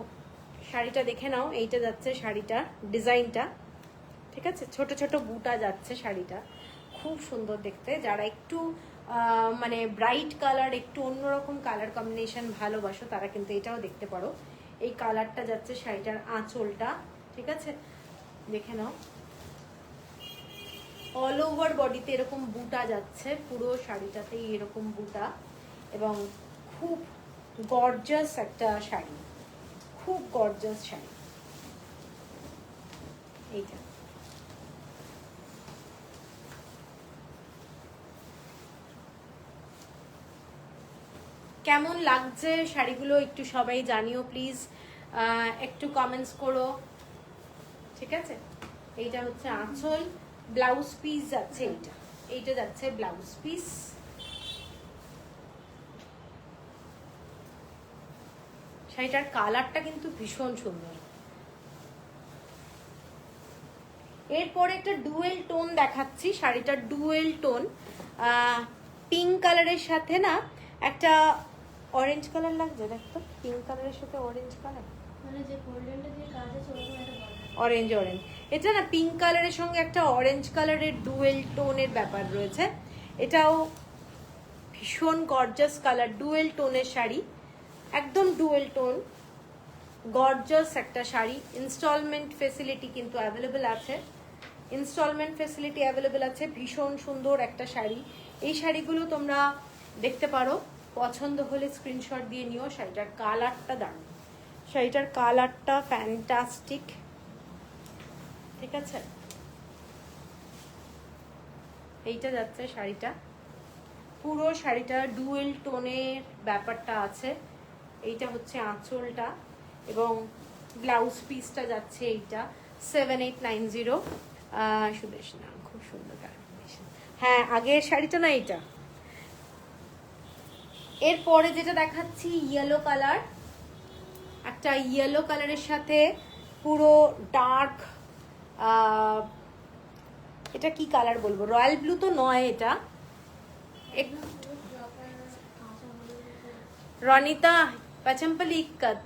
শাড়িটা দেখে নাও, এইটা যাচ্ছে শাড়িটার ডিজাইনটা, ঠিক আছে, ছোট ছোট বুটা যাচ্ছে শাড়িটা, খুব সুন্দর দেখতে। যারা একটু মানে ব্রাইট কালার, একটু অন্যরকম কালার কম্বিনেশন ভালোবাসো তারা কিন্তু এটাও দেখতে পারো। এই কালারটা যাচ্ছে শাড়িটার আঁচলটা, ঠিক আছে, দেখে নাও। অল ওভার বডিতে এরকম বুটা যাচ্ছে, পুরো শাড়িটাতেই এরকম বুটা, এবং খুব গর্জাস একটা শাড়ি, খুব গর্জাস শাড়ি এইটা। কেমন লাগছে শাড়িগুলো একটু সবাই জানিও প্লিজ, একটু কমেন্টস করো, ঠিক আছে। এইটা হচ্ছে আঁচল, ব্লাউজ পিস যাচ্ছে এইটা, এইটা যাচ্ছে ব্লাউজ পিস। শাড়িটার কালারটা কিন্তু ভীষণ সুন্দর। এরপরে একটা ডুয়েল টোন দেখাচ্ছি, শাড়িটার ডুয়েল টোন, পিঙ্ক কালারের সাথে না একটা অরেঞ্জ কালার লাগছে, দেখতো পিঙ্ক কালারের সাথে অরেঞ্জ কালার, মানে যে গোল্ডেনটা দিয়ে কাজ আছে ওরকম একটা অরেঞ্জ অরেঞ্জ, এটা না পিঙ্ক কালারের সঙ্গে একটা অরেঞ্জ কালারের ডুয়েল টোনের ব্যাপার রয়েছে। এটাও ভীষণ গর্জাস কালার, ডুয়েল টোনের শাড়ি, একদম ডুয়েল টোন, গর্জাস একটা শাড়ি। ইনস্টলমেন্ট ফেসিলিটি কিন্তু অ্যাভেলেবেল আছে, ইনস্টলমেন্ট ফেসিলিটি অ্যাভেলেবেল আছে। ভীষণ সুন্দর একটা শাড়ি। এই শাড়িগুলো তোমরা দেখতে পারো, পছন্দ হলে স্ক্রিনশট দিয়ে নিও। শাড়িটার কালারটা দারুণ, শাড়িটার কালারটা ফ্যান্টাস্টিক, ঠিক আছে। এইটা যাচ্ছে শাড়িটা, পুরো শাড়িটা ডুয়েল টোনের ব্যাপারটা আছে। এইটা হচ্ছে আঁচলটা এবং ব্লাউজ পিসটা যাচ্ছে এইটা 7890। সুদেশ না, খুব সুন্দর কম্বিনেশন। হ্যাঁ, আগের শাড়িটা না এইটা। এরপরে যেটা দেখাচ্ছি ইয়েলো কালার, একটা ইয়েলো কালারের সাথে পুরো ডার্ক, এটা কি কালার বলবো, রয়্যাল ব্লু তো নয়, এটা রনিতা পাচম্পলি ইক্কত,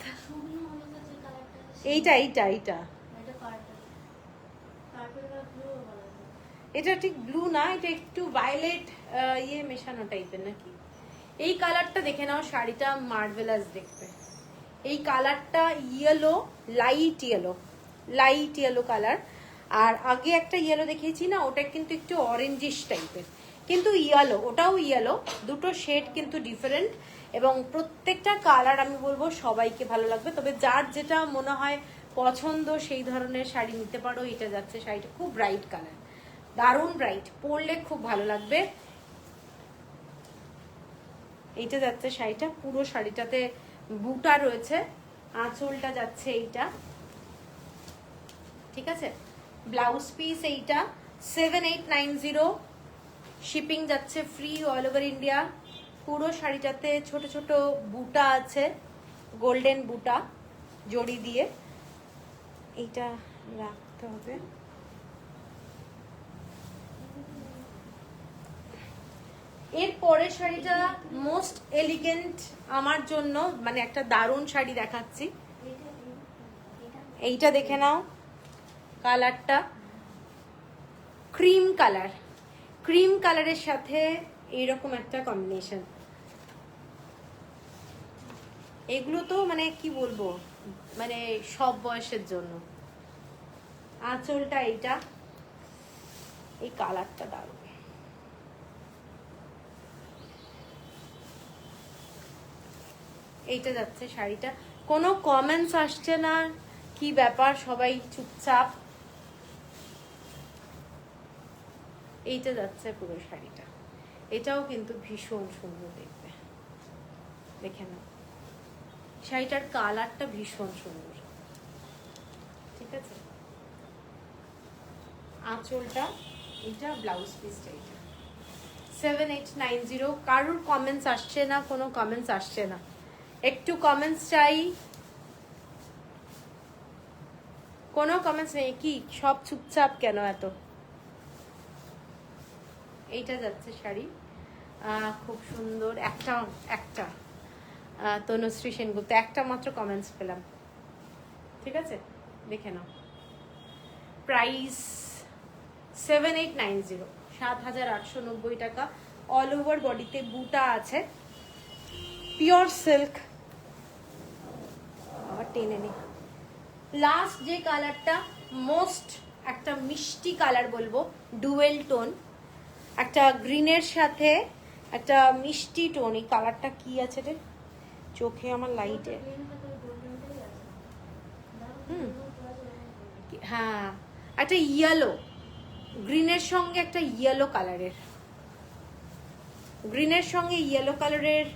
এইটা এইটা এইটা এটা ঠিক ব্লু না, এটা একটু ভায়োলেট ইয়ে মেশানো টাইপের নাকি। এই কালারটা দেখে নাও, শাড়িটা মার্ভেলাস দেখতে। এই কালারটা yellow, light yellow, light yellow colour. আর আগে একটা ইয়েলো দেখিয়েছি না, ওটা কিন্তু একটু অরেঞ্জিশ টাইপের, কিন্তু ইয়েলো, ওটাও ইয়েলো, দুটো শেড কিন্তু ডিফারেন্ট। এবং প্রত্যেকটা কালার আমি বলবো সবাইকে ভালো লাগবে, তবে যার যেটা মনে হয় পছন্দ সেই ধরনের শাড়ি নিতে পারো। এটা যাচ্ছে শাড়িটা খুব ব্রাইট কালার, দারুণ ব্রাইট, পরলে খুব ভালো লাগবে। এইটা যাচ্ছে শাড়িটা, পুরো শাড়িটাতে বুটা রয়েছে, আঁচলটা যাচ্ছে এইটা, ঠিক আছে। ব্লাউজ পিস এইটা 7890, শিপিং যাচ্ছে ফ্রি অল ওভার ইন্ডিয়া। পুরো শাড়িটাতে ছোট ছোট বুটা আছে, গোল্ডেন বুটা জড়ি দিয়ে। এইটা রাখতে হবে। এর পরের শাড়িটা মোস্ট এলিগেন্ট আমার জন্য, মানে একটা দারুণ শাড়ি দেখাচ্ছি। এইটা দেখে নাও, কালারটা ক্রিম কালার, ক্রিম কালারের সাথে এইরকম একটা কম্বিনেশন। এগুলো তো মানে কি বলবো, মানে সব বয়সের জন্য। আঁচলটা এইটা, এই কালারটা দারুণ। এইটা যাচ্ছে শাড়িটা, কোনো কমেন্টস আসছে না, কি ব্যাপার, সবাই চুপচাপ। এইটা যাচ্ছে পুরো শাড়িটা, এটাও কিন্তু ভীষণ সুন্দর দেখতে, দেখে নাও। শাড়িটার কালারটা ভীষণ সুন্দর, ঠিক আছে। আঁচলটা এটা, ব্লাউজ পিসটা এটা। 7890। কারোর কমেন্টস আসছে না, কোনো কমেন্টস আসছে না, একটু কমেন্টস চাই। কোনো কমেন্টস নেই কি? সব চুপচাপ কেন এত? এইটা যাচ্ছে শাড়ি, খুব সুন্দর। একটা একটা তনুশ্রী সেনগুপ্ত, একটা মাত্র কমেন্টস পেলাম, ঠিক আছে, দেখে নাও। প্রাইস 7890, 7890 টাকা। অল ওভার বডিতে বুটা আছে, পিওর সিল্ক। আবার টেনে নে। লাস্ট যে কালারটা মোস্ট একটা মিষ্টি কালার বলবো, ডুয়েল টোন, একটা গ্রিনের সাথে একটা মিষ্টি টোন। এই কালারটা কি আছে রে চোখে আমার লাইটে? হ্যাঁ, একটা ইয়েলো, গ্রিনের সঙ্গে একটা ইয়েলো কালারের, গ্রিনের সঙ্গে ইয়েলো কালারের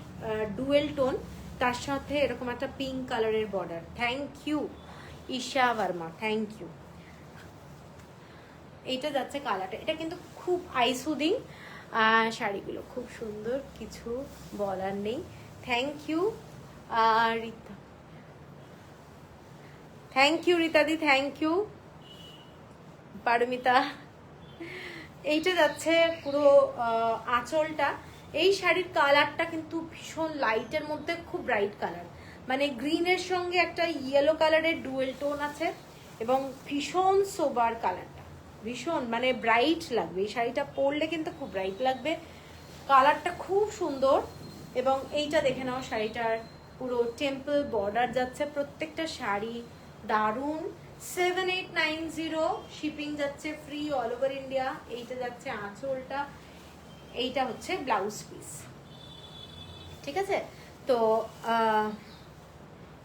ডুয়েল টোন, তার সাথে এরকম একটা পিঙ্ক কালারের বর্ডার। Thank you Isha Verma, thank you. এইটা যাচ্ছে কালারটা, এটা কিন্তু খুব আইসুদিং। শাড়িগুলো খুব সুন্দর, কিছু বলার নেই। Thank you Rita, thank you রিতাদি, থ্যাংক ইউ পারমিতা। এইটা যাচ্ছে পুরো আঁচলটা। এই শাড়ির কালারটা কিন্তু ভীষণ লাইটের মধ্যে খুব ব্রাইট কালার, মানে গ্রিনের সঙ্গে একটা ইয়েলো কালারের ডুয়েল টোন আছে এবং ভীষণ সোবার কালারটা, ভীষণ মানে ব্রাইট লাগবে। এই শাড়িটা পরলে কিন্তু খুব ব্রাইট লাগবে, কালারটা খুব সুন্দর। এবং এইটা দেখে নাও, শাড়িটার পুরো টেম্পল বর্ডার যাচ্ছে, প্রত্যেকটা শাড়ি দারুণ। 7890, শিপিং যাচ্ছে ফ্রি অল ওভার ইন্ডিয়া। এইটা যাচ্ছে আঁচলটা, এইটা হচ্ছে ব্লাউজ পিস, ঠিক আছে। তো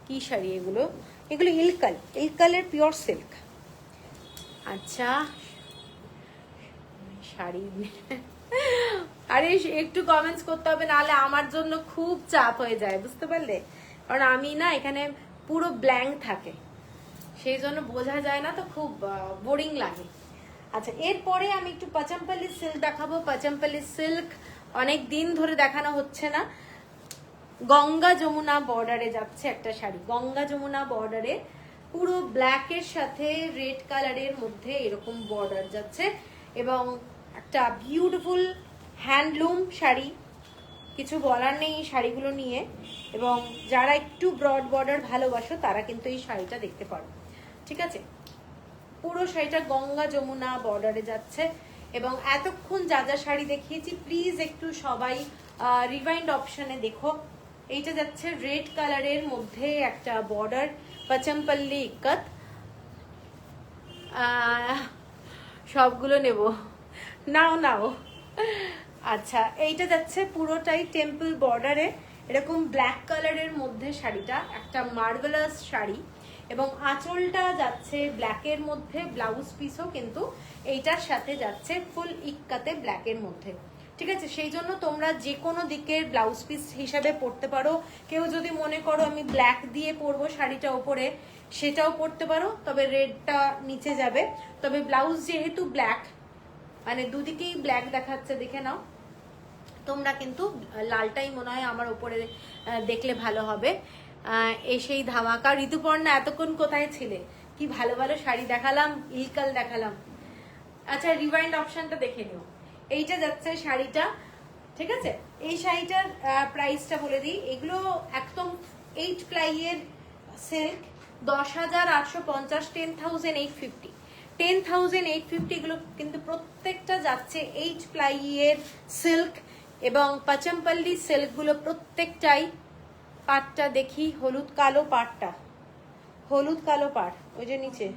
কি শাড়ি এগুলো? এগুলো ইলকাল, ইলকালের পিওর সিল্ক। আচ্ছা শাড়ি আরে একটু কমেন্টস করতে হবে, নাহলে আমার জন্য খুব চাপ হয়ে যায়, বুঝতে পারলে? কারণ আমি না এখানে পুরো ব্ল্যাঙ্ক থাকে, সেই জন্য বোঝা যায় না, তো খুব বোরিং লাগে। আচ্ছা, এরপরে আমি একটু পাচামপাল্লি সিল্ক দেখাবো। পাচামপাল্লি সিল্ক অনেক দিন ধরে দেখানো হচ্ছে না। গঙ্গা যমুনা বর্ডারে যাচ্ছে একটা শাড়ি, গঙ্গা যমুনা বর্ডারে পুরো ব্ল্যাকের সাথে রেড কালারের মধ্যে এরকম বর্ডার যাচ্ছে এবং একটা বিউটিফুল হ্যান্ডলুম শাড়ি, কিছু বলার নেই এই শাড়িগুলো নিয়ে। এবং যারা একটু ব্রড বর্ডার ভালোবাসো তারা কিন্তু এই শাড়িটা দেখতে পারো, ঠিক আছে। পুরো শাড়িটা গঙ্গা যমুনা বর্ডারে যাচ্ছে এবং এতক্ষণ যা যা শাড়ি দেখিয়েছি প্লিজ একটু সবাই রিভাইন্ড অপশনে দেখো। এইটা যাচ্ছে রেড কালারের মধ্যে একটা বর্ডার, পাচামপল্লি ইক্কত। সবগুলো নেব, নাও নাও। আচ্ছা, এইটা যাচ্ছে পুরোটাই টেম্পল বর্ডারে, এরকম ব্ল্যাক কালারের মধ্যে শাড়িটা, একটা মার্ভেলাস শাড়ি। এবং আঁচলটা যাচ্ছে ব্ল্যাকের মধ্যে, ব্লাউজ পিসও কিন্তু এইটার সাথে যাচ্ছে ফুল ইক্কাতে ব্ল্যাকের মধ্যে, ঠিক আছে। সেই জন্য তোমরা যে কোনো দিকের ব্লাউজ পিস হিসাবে পরতে পারো। কেউ যদি মনে করো আমি ব্ল্যাক দিয়ে পরবো শাড়িটা ওপরে, সেটাও পরতে পারো, তবে রেডটা নিচে যাবে। তবে ব্লাউজ যেহেতু ব্ল্যাক, মানে দুদিকেই ব্ল্যাক দেখাচ্ছে, দেখে নাও তোমরা, কিন্তু লালটাই মনে হয় আমার ওপরে দেখলে ভালো হবে। সেই ধামাকা। ঋতুপর্ণা এতক্ষণ কোথায় ছিলে? কি ভালো ভালো শাড়ি দেখালাম, ইলকাল দেখালাম। আচ্ছা, রিভাইন্ড অপশনটা দেখে নিও। এইটা যাচ্ছে শাড়িটা, ঠিক আছে। এই শাড়িটার প্রাইসটা বলে দিই। এগুলো একদম 8 প্লাইয়ের সিল্ক, 10,850, 10,850, 10,850। এগুলো কিন্তু প্রত্যেকটা যাচ্ছে 8 প্লাইয়ের সিল্ক এবং পাচামপল্লি সিল্কগুলো প্রত্যেকটাই। পাটটা দেখি, হলুদ কালো পাটটা, হলুদ কালো পাট, ওই যে নিচে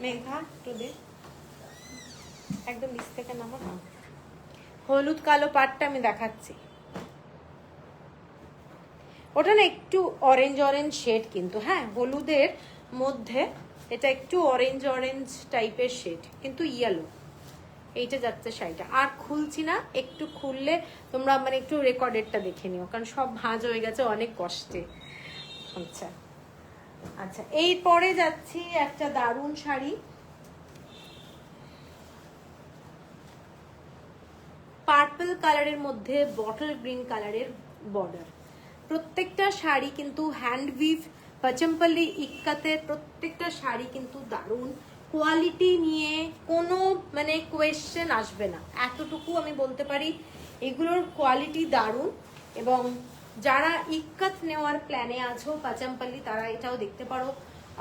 মেঘা একটু দে, একদম নিচ থেকে নামো না। হলুদ কালো পাটটা আমি দেখাচ্ছি, ওটা না একটু অরেঞ্জ অরেঞ্জ শেড, কিন্তু হ্যাঁ হলুদের মধ্যে এটা একটু অরেঞ্জ অরেঞ্জ টাইপের শেড, কিন্তু ইয়েলো, এইটা যাচ্ছে শাড়িটা। আর খুলছি না, একটু খুললে তোমরা মানে একটু রেকর্ডেডটা দেখে নিও, কারণ সব ভাঁজ হয়ে গেছে অনেক কষ্টে। আচ্ছা আচ্ছা, এরপরে যাচ্ছি একটা দারুণ শাড়ি, পার্পল কালারের মধ্যে বটল গ্রিন কালারের বর্ডার। প্রত্যেকটা শাড়ি কিন্তু হ্যান্ড উইভ পচমপল্লি ইক্কাতের, প্রত্যেকটা শাড়ি কিন্তু দারুণ কোয়ালিটি নিয়ে কোনো মানে কোয়েশ্চেন আসবে না, এতটুকু আমি বলতে পারি। এগুলোর কোয়ালিটি দারুণ, এবং যারা ইক্কাত নেওয়ার প্ল্যানে আছো পচমপল্লি তারা এটাও দেখতে পারো,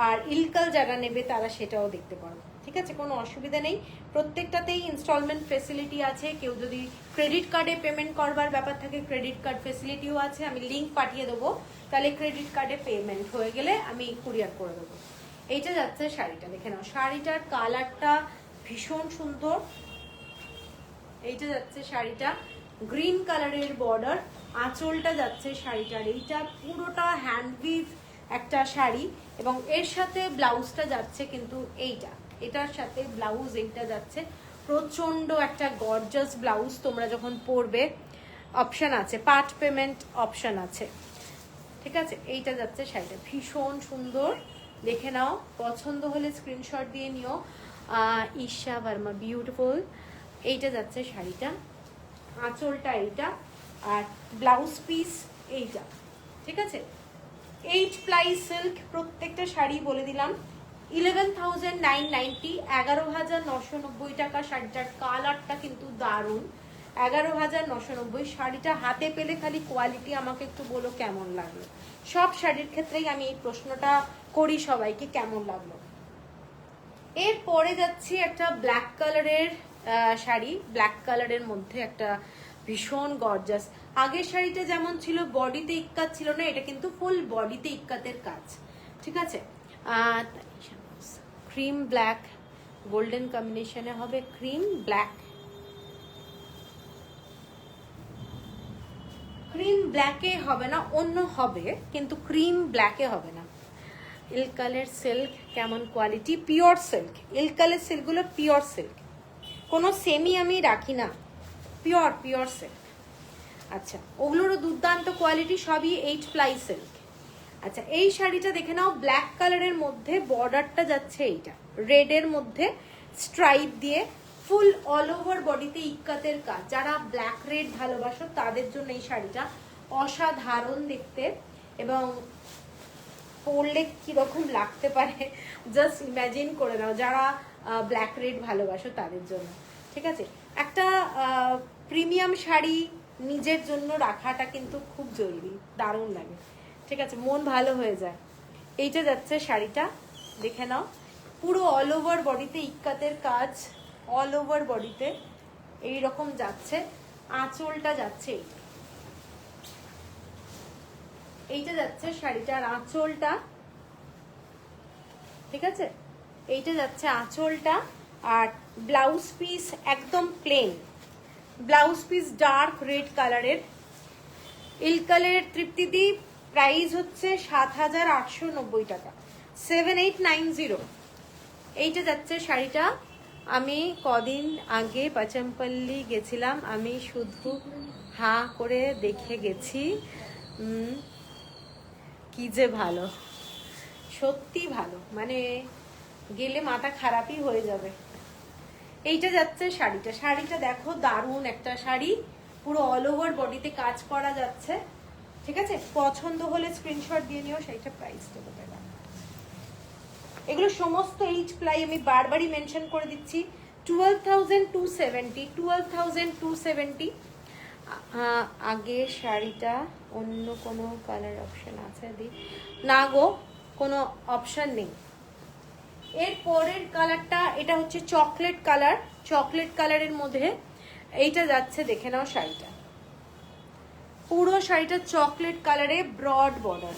আর ইলকাল যারা নেবে তারা সেটাও দেখতে পারো, ঠিক আছে, কোনো অসুবিধা নেই। প্রত্যেকটাতেই ইনস্টলমেন্ট ফেসিলিটি আছে, কেউ যদি ক্রেডিট কার্ডে পেমেন্ট করবার ব্যাপার থাকে ক্রেডিট কার্ড ফেসিলিটিও আছে, আমি লিঙ্ক পাঠিয়ে দেবো, তাহলে ক্রেডিট কার্ডে পেমেন্ট হয়ে গেলে আমি কুরিয়ার করে দেবো। এইটা যাচ্ছে শাড়িটা, দেখে নাও, শাড়িটার কালারটা ভীষণ সুন্দর। এইটা যাচ্ছে শাড়িটা, গ্রিন কালারের বর্ডার, আঁচলটা যাচ্ছে শাড়িটার, এইটা পুরোটা হ্যান্ড উইভ একটা শাড়ি, এবং এর সাথে ব্লাউজটা যাচ্ছে কিন্তু এইটা, এটার সাথে ব্লাউজ এইটা যাচ্ছে, প্রচন্ড একটা গর্জাস ব্লাউজ। তোমরা যখন পরবে অপশন আছে, পার্ট পেমেন্ট অপশন আছে, ঠিক আছে। এইটা যাচ্ছে শাড়িটা, ভীষণ সুন্দর, দেখে নাও, পছন্দ হলে স্ক্রিনশট দিয়ে নিও। ঈশা ভার্মা, বিউটিফুল। এইটা যাচ্ছে শাড়িটা, আঁচলটা এইটা, আর ব্লাউজ পিস এইটা, ঠিক আছে। 8 প্লাই সিল্ক, প্রত্যেকটা শাড়ি বলে দিলাম 11,990, 11,990 টাকা শাড়িটার। কালারটা কিন্তু দারুণ, 11,990। শাড়িটা হাতে পেলে খালি কোয়ালিটি আমাকে একটু বলো কেমন লাগলো। সব শাড়ির ক্ষেত্রেই আমি এই প্রশ্নটা করি সবাইকে, কেমন লাগলো। এরপরে যাচ্ছি একটা ব্ল্যাক কালারের শাড়ি, ব্ল্যাক কালারের মধ্যে একটা ভীষণ গর্জাস। আগের শাড়িটা যেমন ছিল বডিতে ইক্কাত ছিল না, এটা কিন্তু ফুল বডিতে ইক্কাতের কাজ, ঠিক আছে। ক্রিম ব্ল্যাক গোল্ডেন কম্বিনেশনে হবে, ক্রিম ব্ল্যাক, ক্রিম ব্ল্যাকে হবে না, অন্য হবে, কিন্তু ক্রিম ব্ল্যাকে হবে না। ইলকালের সিল্ক, কেমন কোয়ালিটি, পিওর সিল্ক, ইলকালের সিল্কগুলো পিওর সিল্ক, কোনো সেমি আমি রাখি না, পিওর পিওর সিল্ক। আচ্ছা, ওগুলোরও দুর্দান্ত কোয়ালিটি, সবই 8 প্লাই সিল্ক। আচ্ছা, এই শাড়িটা দেখে নাও, ব্ল্যাক কালারের মধ্যে বর্ডারটা যাচ্ছে এইটা রেডের মধ্যে স্ট্রাইপ দিয়ে, ফুল অল ওভার বডিতে ইক্কাতের কাজ। যারা ব্ল্যাক রেড ভালোবাসো তাদের জন্য এই শাড়িটা অসাধারণ দেখতে, এবং পরলে কিরকম লাগতে পারে জাস্ট ইম্যাজিন করে নাও, যারা ব্ল্যাক রেড ভালোবাসো তাদের জন্য, ঠিক আছে। একটা প্রিমিয়াম শাড়ি নিজের জন্য রাখাটা কিন্তু খুব জরুরি, দারুণ লাগে, ঠিক আছে, মন ভালো হয়ে যায়। এইটা যাচ্ছে শাড়িটা, দেখে নাও, পুরো অল ওভার বডিতে ইক্কাতের কাজ, অল ওভার বডিতে এইরকম যাচ্ছে, আঁচলটা যাচ্ছে এইটা যাচ্ছে শাড়িটার আঁচলটা, ঠিক আছে, এইটা যাচ্ছে আঁচলটা। আর ব্লাউজ পিস একদম plain, blouse piece dark red কালারের, ইলকালের তৃপ্তিদি, প্রাইস হচ্ছে 7,890 টাকা, 7,890। এইটা যাচ্ছে শাড়িটা। আমি কদিন আগে পচমপল্লি গেছিলাম, আমি শুধু হা করে দেখে গেছি, কি যে ভালো, সত্যি ভালো, মানে গেলে মাথা খারাপই হয়ে যাবে। এইটা যাচ্ছে শাড়িটা, শাড়িটা দেখো, দারুণ একটা শাড়ি, পুরো অল ওভার বডিতে কাজ করা যাচ্ছে, ঠিক আছে। পছন্দ হলে স্ক্রিনশট দিয়ে নিও। শাড়িটা প্রাইসটা কোথায়, এগুলো সমস্ত 8 প্লাই, আমি বারবারই মেনশন করে দিচ্ছি, 12,270, 12,270। আগে শাড়িটা অন্য কোনো কালার অপশন আছে না গো, কোনো অপশন নেই। এর পরের কালারটা, এটা হচ্ছে চকলেট কালার, চকলেট কালারের মধ্যে এইটা যাচ্ছে, দেখে নাও শাড়িটা, পুরো শাড়িটা চকলেট কালারে ব্রড বর্ডার,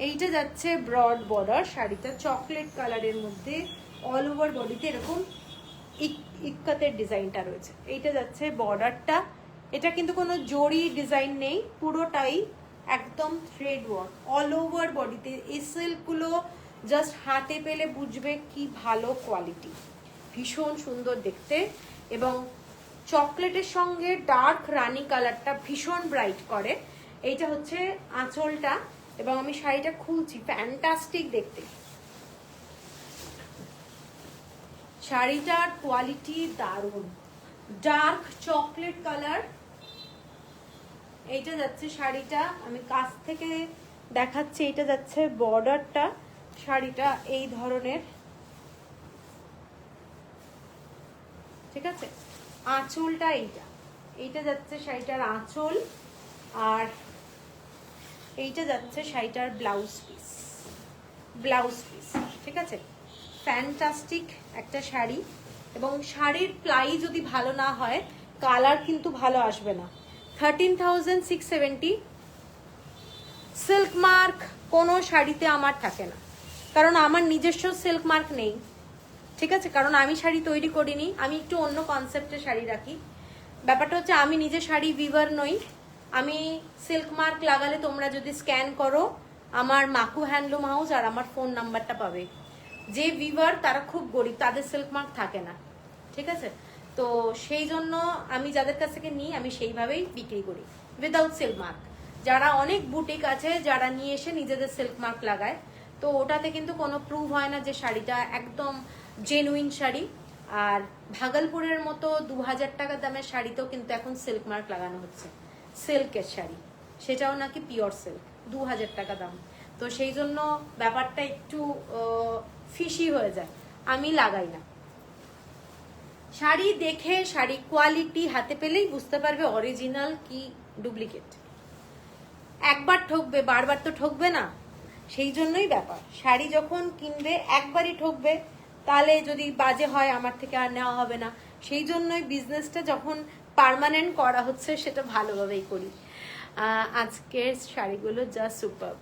এইটা যাচ্ছে ব্রড বর্ডার, শাড়িটা চকলেট কালারের মধ্যে অল ওভার বডিতে এরকম ইক্কাতের ডিজাইনটা রয়েছে। এইটা যাচ্ছে বর্ডারটা, এটা কিন্তু কোনো জরি ডিজাইন নেই, পুরোটাই একদম থ্রেড ওয়ার্ক অল ওভার বডিতে। এই সিল্কগুলো জাস্ট হাতে পেলে বুঝবে কি ভালো কোয়ালিটি, ভীষণ সুন্দর দেখতে। এবং চকলেটের সঙ্গে ডার্ক রানি কালারটা ভীষণ ব্রাইট করে। এইটা হচ্ছে আঁচলটা এবং আমি শাড়িটা খুলছি, ফ্যান্টাস্টিক দেখতে। শাড়িটার কোয়ালিটি দারুণ, ডার্ক চকলেট কালার। এইটা যাচ্ছে শাড়িটা, আমি কাছ থেকে দেখাচ্ছি, এটা যাচ্ছে বর্ডারটা। শাড়িটা এই ধরনের, ঠিক আছে। আঁচলটা এইটা যাচ্ছে শাড়িটার আঁচল, আর এইটা যাচ্ছে শাড়িটার ব্লাউজ পিস, ঠিক আছে। ফ্যান্টাস্টিক একটা শাড়ি, এবং শাড়ির প্লাই যদি ভালো না হয় কালার কিন্তু ভালো আসবে না। 13,670। সিল্ক মার্ক কোনো শাড়িতে আমার থাকে না, কারণ আমার নিজস্ব সিল্ক মার্ক নেই, ঠিক আছে। কারণ আমি শাড়ি তৈরি করিনি, আমি একটু অন্য কনসেপ্টে শাড়ি রাখি। ব্যাপারটা হচ্ছে আমি নিজে শাড়ি উইভার নই। আমি সিল্ক মার্ক লাগালে তোমরা যদি স্ক্যান করো আমার মাকু হ্যান্ডলুম হাউস আর আমার ফোন নাম্বারটা পাবে। যে উইভার তারা খুব গরিব, তাদের সিল্ক মার্ক থাকে না, ঠিক আছে। তো সেই জন্য আমি যাদের কাছ থেকে নিই আমি সেইভাবেই বিক্রি করি উইদাউট সিল্ক মার্ক। যারা অনেক বুটিক আছে যারা নিয়ে এসে নিজেদের সিল্ক মার্ক লাগায়, তো ওটাতে কিন্তু কোনো প্রুভ হয় না যে শাড়িটা একদম জেনুইন শাড়ি। আর ভাগলপুরের মতো 2000 টাকা দামের শাড়িতেও কিন্তু এখন সিল্ক মার্ক লাগানো হচ্ছে, সিল্কের শাড়ি, সেটাও নাকি পিওর সিল্ক, 2000 টাকা দাম। তো সেই জন্য ব্যাপারটা একটু ফিশি হয়ে যায়, আমি লাগাই না। শাড়ি দেখে, শাড়ি কোয়ালিটি হাতে পেলেই বুঝতে পারবে অরিজিনাল কি ডুপ্লিকেট। একবার ঠকবে, বারবার তো ঠকবে না, সেই জন্যই ব্যাপার। শাড়ি যখন কিনবে একবারই ঠকবে, তাহলে যদি বাজে হয় আমার থেকে আর নেওয়া হবে না। সেই জন্যই বিজনেসটা যখন পার্মানেন্ট করা হচ্ছে সেটা ভালোভাবেই করি। আজকের শাড়িগুলো জাস্ট সুপার,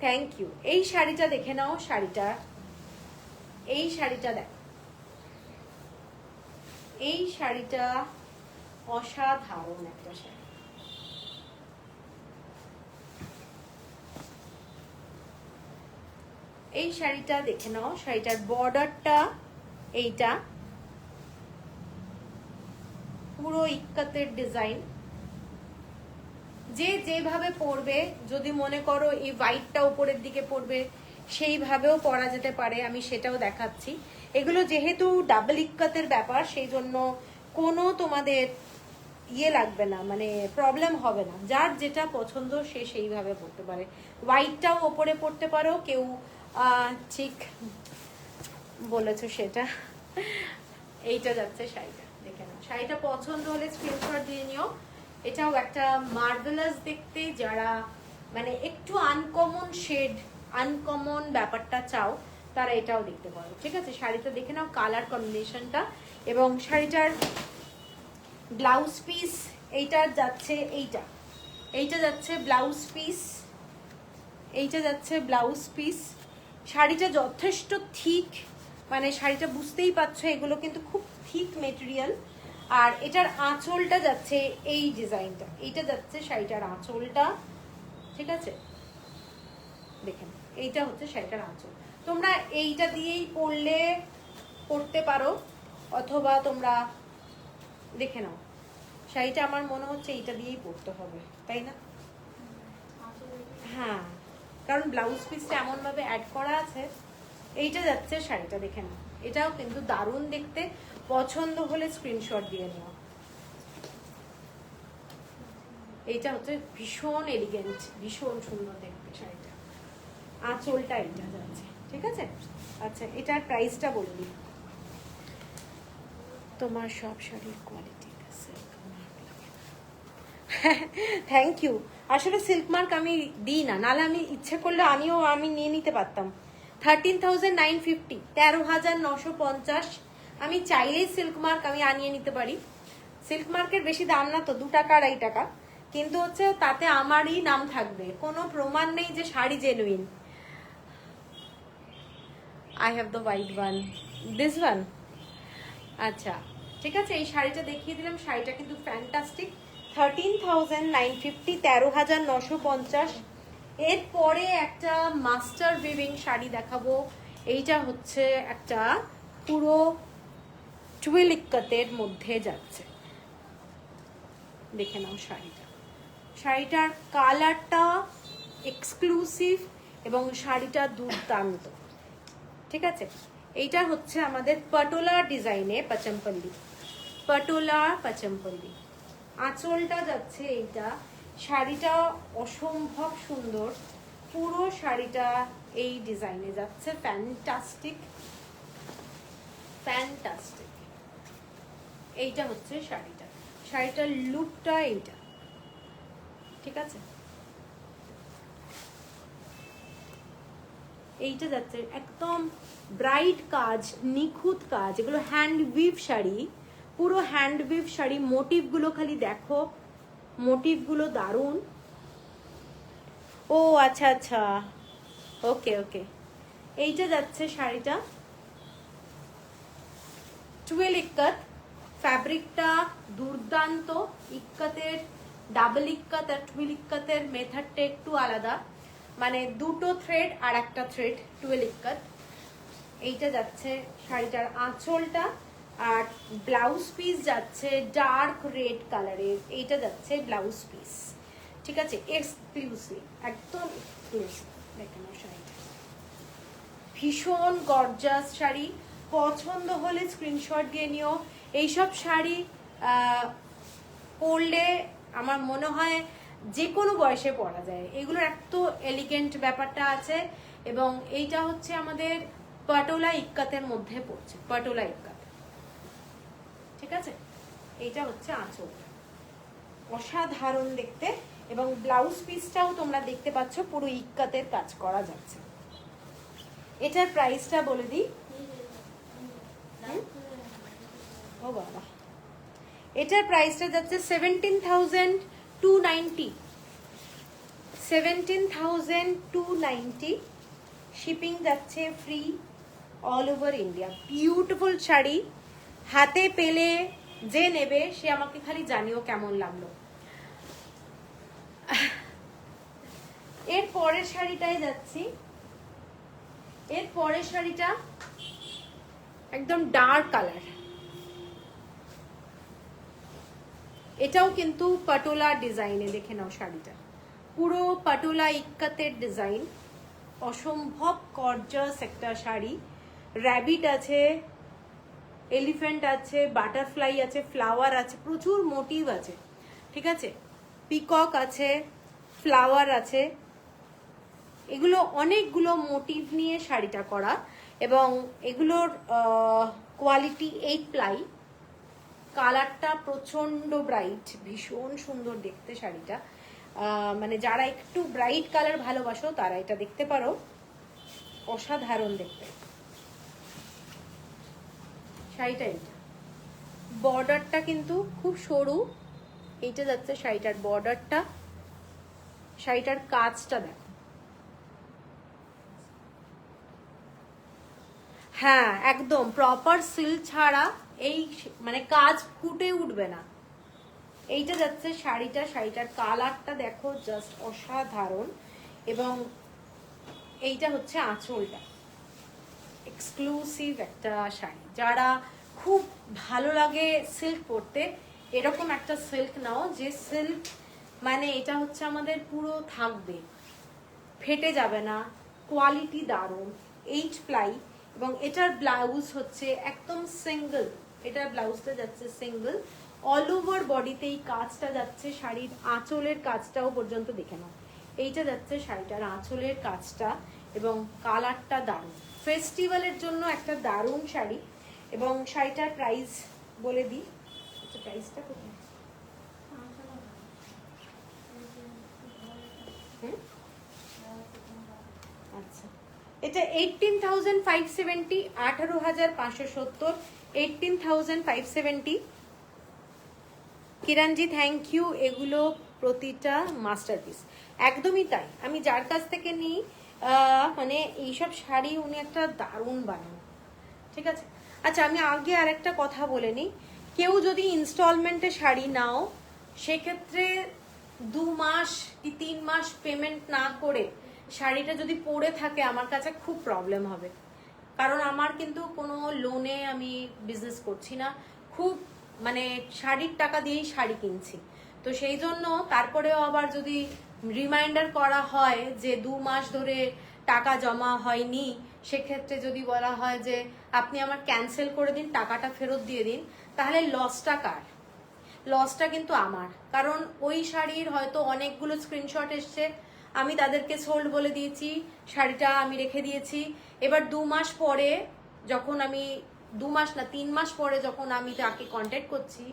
থ্যাংক ইউ। এই শাড়িটা দেখে নাও, এই শাড়িটা দেখ, এই শাড়িটা অসাধারণ একটা শাড়ি। এই শাড়িটা দেখে নাও, শাড়িটার বর্ডারটা এইটা পুরো ইক্কাতের ডিজাইন। যে যেভাবে পরবে, যদি মনে করো এই হোয়াইটটা উপরের দিকে পরবে সেইভাবেও পরা যেতে পারে, আমি সেটাও দেখাচ্ছি। এগুলো যেহেতু ডাবল ইক্কাতের ব্যাপার, সেই জন্য কোনো তোমাদের ইয়ে লাগবে না, মানে প্রবলেম হবে না। যার যেটা পছন্দ সে সেইভাবে পরতে পারে। হোয়াইটটাও ওপরে পরতে পারো, কেউ ঠিক বলেছো সেটা। এইটা যাচ্ছে শাড়িটা, দেখে নাও। শাড়িটা পছন্দ হলে স্ক্রিনশট দিয়ে নিও। এটাও একটা মার্ভেলাস দেখতে, যারা মানে একটু আনকমন শেড, আনকমন ব্যাপারটা চাও তারা এটাও দেখতে পারো, ঠিক আছে। শাড়িটা দেখে নাও, কালার কম্বিনেশনটা। এবং শাড়িটার ব্লাউজ পিস এইটার যাচ্ছে, এইটা যাচ্ছে ব্লাউজ পিস, এইটা যাচ্ছে ব্লাউজ পিস। শাড়িটা যথেষ্ট থিক, মানে শাড়িটা বুঝতেই পারছো এগুলো কিন্তু খুব থিক মেটেরিয়াল। আর এটার আঁচলটা যাচ্ছে এই ডিজাইনটা, এইটা যাচ্ছে শাড়িটার আঁচলটা, ঠিক আছে। দেখেন এইটা হচ্ছে শাড়িটার আঁচল। তোমরা এইটা দিয়েই পরতে পারো, অথবা তোমরা দেখে নাও। শাড়িটা আমার মনে হচ্ছে এইটা দিয়েই পরতে হবে, তাই না? হ্যাঁ, কারণ ব্লাউজ পিসটা এমন ভাবে অ্যাড করা আছে। এইটা যাচ্ছে শাড়িটা, দেখে নাও। এটাও কিন্তু দারুণ দেখতে, পছন্দ হলে স্ক্রিনশট দিয়ে নিও। এইটা হচ্ছে ভীষণ এলিগেন্ট, ভীষণ সুন্দর দেখতে শাড়িটা। আঁচলটা এইটা যাচ্ছে, ঠিক আছে। আচ্ছা, এটার প্রাইসটা বলে দিই। তোমার সব শাড়ির কোয়ালিটি থ্যাংক ইউ। আসলে সিল্ক মার্ক আমি দিই না, নাহলে আমি ইচ্ছে করলে আমি নিয়ে নিতে পারতাম। 13,950, 13,950। আমি চাইলেই সিল্ক মার্ক আমি আনিয়ে নিতে পারি। সিল্ক মার্কের বেশি দাম না তো, 2 টাকা 2.5 টাকা, কিন্তু হচ্ছে তাতে আমারই নাম থাকবে, কোনো প্রমাণ নেই যে sari genuine. I have the white one, this one. আচ্ছা ঠিক আছে, এই শাড়িটা দেখিয়ে দিলাম। শাড়িটা কিন্তু ফ্যান্টাস্টিক। 13,950, 13,950। এরপরে একটা মাস্টার উইভিং শাড়ি দেখাবো। এইটা হচ্ছে একটা পুরো টুয়েল ইক্কাতের মধ্যে যাচ্ছে। দেখে নাও শাড়িটার কালারটা এক্সক্লুসিভ এবং শাড়িটা দুর্দান্ত। ঠিক আছে, এইটা হচ্ছে আমাদের পাটোলা ডিজাইনে পাচমপল্লি। আঁচলটা যাচ্ছে এইটা। শাড়িটা অসম্ভব সুন্দর, পুরো শাড়িটা এই ডিজাইনে যাচ্ছে। ফ্যান্টাস্টিক। এইটা হচ্ছে শাড়িটার লুকটা এইটা। ঠিক আছে, এইটা যাচ্ছে একদম ব্রাইট কাজ, নিখুঁত কাজ। এগুলো হ্যান্ড উইভ শাড়ি, পুরো হ্যান্ড উইভ শাড়ি। মোটিভগুলো খালি দেখো, মোটিভগুলো দারুণ। ও আচ্ছা, ওকে। এইটা যাচ্ছে শাড়িটা 12 ইক্কাত। ফ্যাব্রিকটা দুর্দান্ত। ইক্কাতের ডাবল ইক্কাত আর 12 ইক্কাতের মেথডটা একটু আলাদা, মানে দুটো থ্রেড আর একটা থ্রেড 12 ইক্কাত। এইটা যাচ্ছে শাড়িটার আঁচলটা, আর ব্লাউজ পিস যাচ্ছে ডার্ক রেড কালারের। এইটা যাচ্ছে ব্লাউজ পিস। ঠিক আছে, এক্সক্লুসিভ, একদম এক্সক্লুসিভ। দেখেন শাড়িটা ভীষণ গর্জাস শাড়ি। পছন্দ হলে স্ক্রিনশট দিয়ে নিও। এইসব শাড়ি পরলে আমার মনে হয় যে কোনো বয়সে পরা যায়। এগুলোর এত এলিগেন্ট ব্যাপারটা আছে। এবং এইটা হচ্ছে আমাদের পাটোলা ইক্কাতের মধ্যে পড়ছে, পাটোলা ইক্কাত। ঠিক আছে, এইটা হচ্ছে আঁচল, অসাধারণ দেখতে। এবং ব্লাউজ পিসটাও তোমরা দেখতে পাচ্ছ, পুরো ইক্কাতের কাজ করা যাচ্ছে। এটার প্রাইসটা বলে দিই। ও বাবা, এটার প্রাইসটা যাচ্ছে 17,290। 17,290। শিপিং যাচ্ছে free all over India. Beautiful sari, হাতে পেলে যে নেবে সে আমাকে খালি জানিও কেমন লাগলো। এর পরের শাড়িটায় যাচ্ছি। এর পরের শাড়িটা একদম ডার্ক কালার। এটাও কিন্তু পাটোলা ডিজাইনে। দেখে নাও শাড়িটা, পুরো পাটোলা ইক্কাতের ডিজাইন। অসম্ভব গর্জাস একটা শাড়ি। র্যাবিট আছে, এলিফ্যান্ট আছে, বাটারফ্লাই আছে, ফ্লাওয়ার আছে, প্রচুর মোটিভ আছে। ঠিক আছে, পিকক আছে, ফ্লাওয়ার আছে। এগুলো অনেকগুলো মোটিভ নিয়ে শাড়িটা করা। এবং এগুলোর কোয়ালিটি 8 প্লাই। কালারটা প্রচন্ড ব্রাইট, ভীষণ সুন্দর দেখতে শাড়িটা। মানে যারা একটু ব্রাইট কালার ভালোবাসো তারা এটা দেখতে পারো, অসাধারণ দেখতে শাড়িটা। এইটা বর্ডারটা কিন্তু খুব সরু। এইটা যাচ্ছে শাড়িটার বর্ডারটা। শাড়িটার কাজটা দেখো, হ্যাঁ একদম প্রপার সিল্ক ছাড়া এই মানে কাজ ফুটে উঠবে না। এইটা যাচ্ছে শাড়িটার কালারটা দেখো, জাস্ট অসাধারণ। এবং এইটা হচ্ছে আঁচলটা। এক্সক্লুসিভ একটা শাড়ি। যারা খুব ভালো লাগে সিল্ক পরতে, এরকম একটা সিল্ক নাও যে সিল্ক মানে এটা হচ্ছে আমাদের পুরো থাকবে, ফেটে যাবে না, কোয়ালিটি দারুণ। 8 প্লাই। এবং এটার ব্লাউজ হচ্ছে একদম সিঙ্গেল। এটার ব্লাউজটা যাচ্ছে সিঙ্গেল, অল ওভার বডিতে এই কাজটা যাচ্ছে। শাড়ির আঁচলের কাজটাও পর্যন্ত দেখে নাও। এইটা যাচ্ছে শাড়িটার আঁচলের কাজটা। এবং কালারটা দারুণ, ফেস্টিভ্যালের জন্য একটা দারুণ শাড়ি। এবং শাড়িটার প্রাইস বলে দিই। আচ্ছা, প্রাইসটা কোথায়? আচ্ছা, এটা 18,570, 18,570, 18,570। কিরণজি থ্যাংক ইউ। এগুলো প্রতিটা মাস্টারপিস। একদমই তাই, আমি যার কাছ থেকে নিই মানে এইসব শাড়ি উনি একটা দারুণ বানান। ঠিক আছে, আচ্ছা আমি আগে আরেকটা কথা বলে নিই। কেউ যদি ইনস্টলমেন্টে শাড়ি নাও, সেক্ষেত্রে 2 মাস কি 3 মাস পেমেন্ট না করে শাড়িটা যদি পরে থাকে আমার কাছে খুব প্রবলেম হবে। কারণ আমার কিন্তু কোনো লোনে আমি বিজনেস করছি না, খুব মানে শাড়ির টাকা দিয়েই শাড়ি কিনছি। তো সেই জন্য তারপরেও আবার যদি রিমাইন্ডার করা হয় যে 2 মাস ধরে টাকা জমা হয়নি, সেক্ষেত্রে যদি বলা হয় যে আপনি আমার ক্যান্সেল করে দিন, টাকাটা ফেরত দিয়ে দিন, তাহলে লসটা কার? লসটা কিন্তু আমার। কারণ ওই শাড়ির হয়তো অনেকগুলো স্ক্রিনশট এসছে, আমি তাদেরকে সোল্ড বলে দিয়েছি, শাড়িটা আমি রেখে দিয়েছি। এবার 2 মাস পরে যখন আমি 2 মাস না 3 মাস পরে যখন আমি তাকে কন্ট্যাক্ট করছি,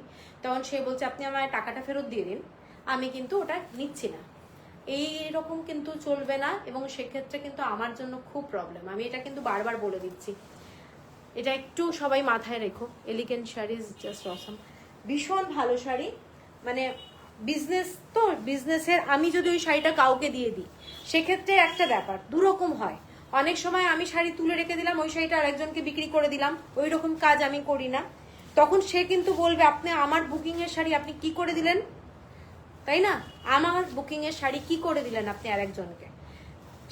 তখন সে বলছে আপনি আমার টাকাটা ফেরত দিয়ে দিন, আমি কিন্তু ওটা নিচ্ছি না। এই রকম কিন্তু চলবে না, এবং সেক্ষেত্রে কিন্তু আমার জন্য খুব প্রবলেম। আমি এটা কিন্তু বারবার বলে দিচ্ছি, এটা একটু সবাই মাথায় রেখো। এলিগেন্ট শাড়ি ইজ জাস্ট অসম, ভীষণ ভালো শাড়ি। মানে বিজনেস তো, বিজনেসের আমি যদি ওই শাড়িটা কাউকে দিয়ে দিই, সেক্ষেত্রে একটা ব্যাপার দুরকম হয়। অনেক সময় আমি শাড়ি তুলে রেখে দিলাম, ওই শাড়িটা আরেকজনকে বিক্রি করে দিলাম, ওই রকম কাজ আমি করি না। তখন সে কিন্তু বলবে আপনি আমার বুকিং এর শাড়ি আপনি কি করে দিলেন, তাই না? আমার বুকিং এর শাড়ি কি করে দিলেন আপনি আরেকজনকে।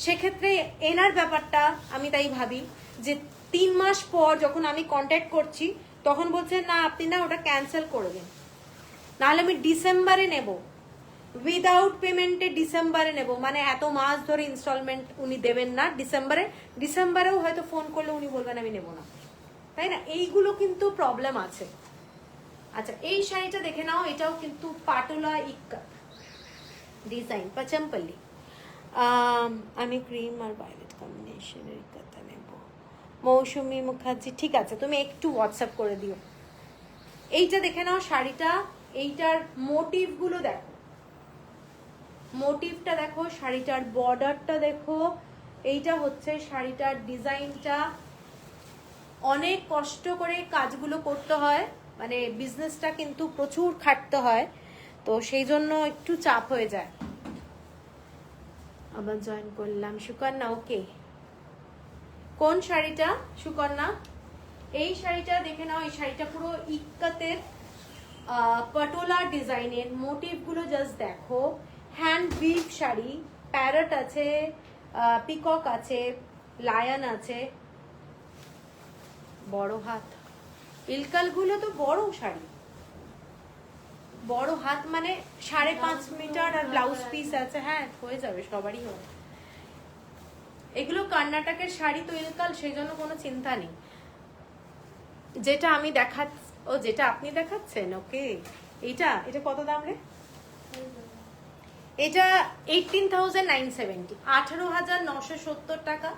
সেক্ষেত্রে এনার ব্যাপারটা আমি তাই ভাবি যে 3 মাস পর যখন আমি কন্ট্যাক্ট করছি, তখন বলছে না আপনি না ওটা ক্যান্সেল করে দিন, নাহলে আমি ডিসেম্বরে নেব, উইদাউট পেমেন্টে ডিসেম্বরে নেব। মানে এত মাস ধরে ইনস্টলমেন্ট উনি দেবেন না, ডিসেম্বরেও হয়তো ফোন করলে উনি বলবেন আমি নেব না, তাই না? এইগুলো কিন্তু প্রবলেম আছে। আচ্ছা, এই শাড়িটা দেখে নাও, এটাও কিন্তু পাটোলা ইক্কা ডিজাইন, পচমপল্লি। আমি ক্রিম আর ভায়োলেট কম্বিনেশনের ইক্কাটা নেব। মৌসুমী মুখার্জি, ঠিক আছে, তুমি একটু হোয়াটসঅ্যাপ করে দিও। এইটা দেখে নাও শাড়িটা, এইটার মোটিভগুলো দেখো, মোটিভটা দেখো, শাড়িটার বর্ডারটা দেখো। এইটা হচ্ছে শাড়িটার ডিজাইনটা, অনেক কষ্ট করে কাজগুলো করতে হয়, মানে বিজনেসটা কিন্তু প্রচুর খাটতে হয়, তো সেই জন্য একটু চাপ হয়ে যায়। আবার জয়েন করলাম সুকন্যা, ওকে। কোন শাড়িটা সুকন্যা? এই শাড়িটা দেখে নাও, এই শাড়িটা পুরো ইক্কাতের পটোলা ডিজাইনের, মোটিভগুলো জাস্ট দেখো। হ্যান্ড উইভ শাড়ি, প্যারট আছে, পিকক আছে, লায়ন আছে, বড় হাত, ইলকালগুলো তো বড় শাড়ি, বড় হাত মানে 5.5 মিটার, আর ব্লাউজ পিস আছে। হ্যাঁ, হয়ে যাবে, সবারই হবে। এগুলো কর্ণাটকের শাড়ি তো ইলকাল, সেই জন্য কোনো চিন্তা নেই। যেটা আমি যেটা আপনি দেখাচ্ছেন, ওকে, এটা কত দাম রে? এটা 18,970, 18,970 টাকা।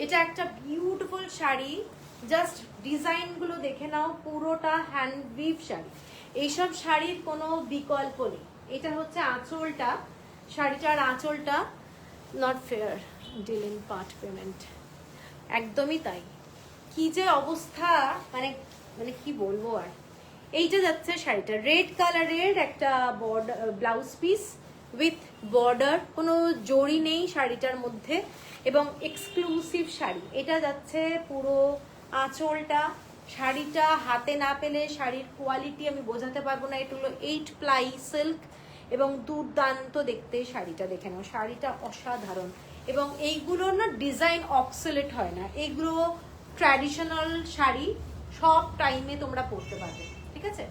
এটা একটা বিউটিফুল শাড়ি, জাস্ট ডিজাইন গুলো দেখে নাও, পুরোটা হ্যান্ড উইভ শাড়ি। এইসব শাড়ির কোনো বিকল্প নেই। এটা হচ্ছে আঁচলটা, শাড়িটার আঁচলটা। Not fair, deal in part payment, একদমই তাই। কি যে অবস্থা, মানে মানে কি বলবো আর। এইটা যাচ্ছে শাড়িটা রেড কালারের, একটা border blouse piece with border, কোনো জড়ি নেই শাড়িটার মধ্যে, এবং এক্সক্লুসিভ শাড়ি। এটা যাচ্ছে পুরো আঁচলটা। শাড়িটা হাতে না পেলে শাড়ির কোয়ালিটি আমি বোঝাতে পারবো না। এটা হলো 8 প্লাই সিল্ক, এবং দুর্দান্ত দেখতে শাড়িটা, দেখে নাও, শাড়িটা অসাধারণ। এবং এইগুলো না ডিজাইন অবসলেট হয় না, এগুলো ট্র্যাডিশনাল শাড়ি, সব টাইমে তোমরা পরতে পারবে, ঠিক আছে?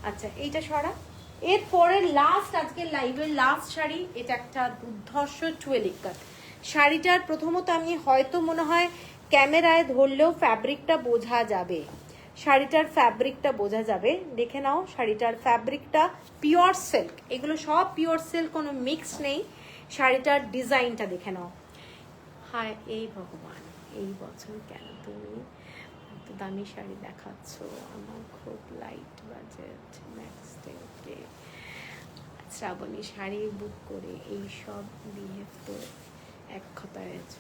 আচ্ছা, এইটা সরা। এরপরে লাস্ট, আজকের লাইভের লাস্ট শাড়ি, এটা একটা দুর্ধর্ষ টুয়েল কাট। শাড়িটার প্রথমত আমি হয়তো মনে হয় ক্যামেরায় ধরলেও ফ্যাব্রিকটা বোঝা যাবে, শাড়িটার ফ্যাব্রিকটা বোঝা যাবে। দেখে নাও, শাড়িটার ফ্যাব্রিকটা পিওর সিল্ক, এগুলো সব পিওর সিল্ক, কোনো মিক্স নেই। শাড়িটার ডিজাইনটা দেখে নাও। হায় এই ভগবান, এই বছর কেন তুমি এত দামি শাড়ি দেখাচ্ছ? আমার খুব লাইট বাজেট, নেক্সট ডে, ওকে। শ্রাবণী শাড়ি বুক করে এই সব বিহেভ তো এক কথায় আছে।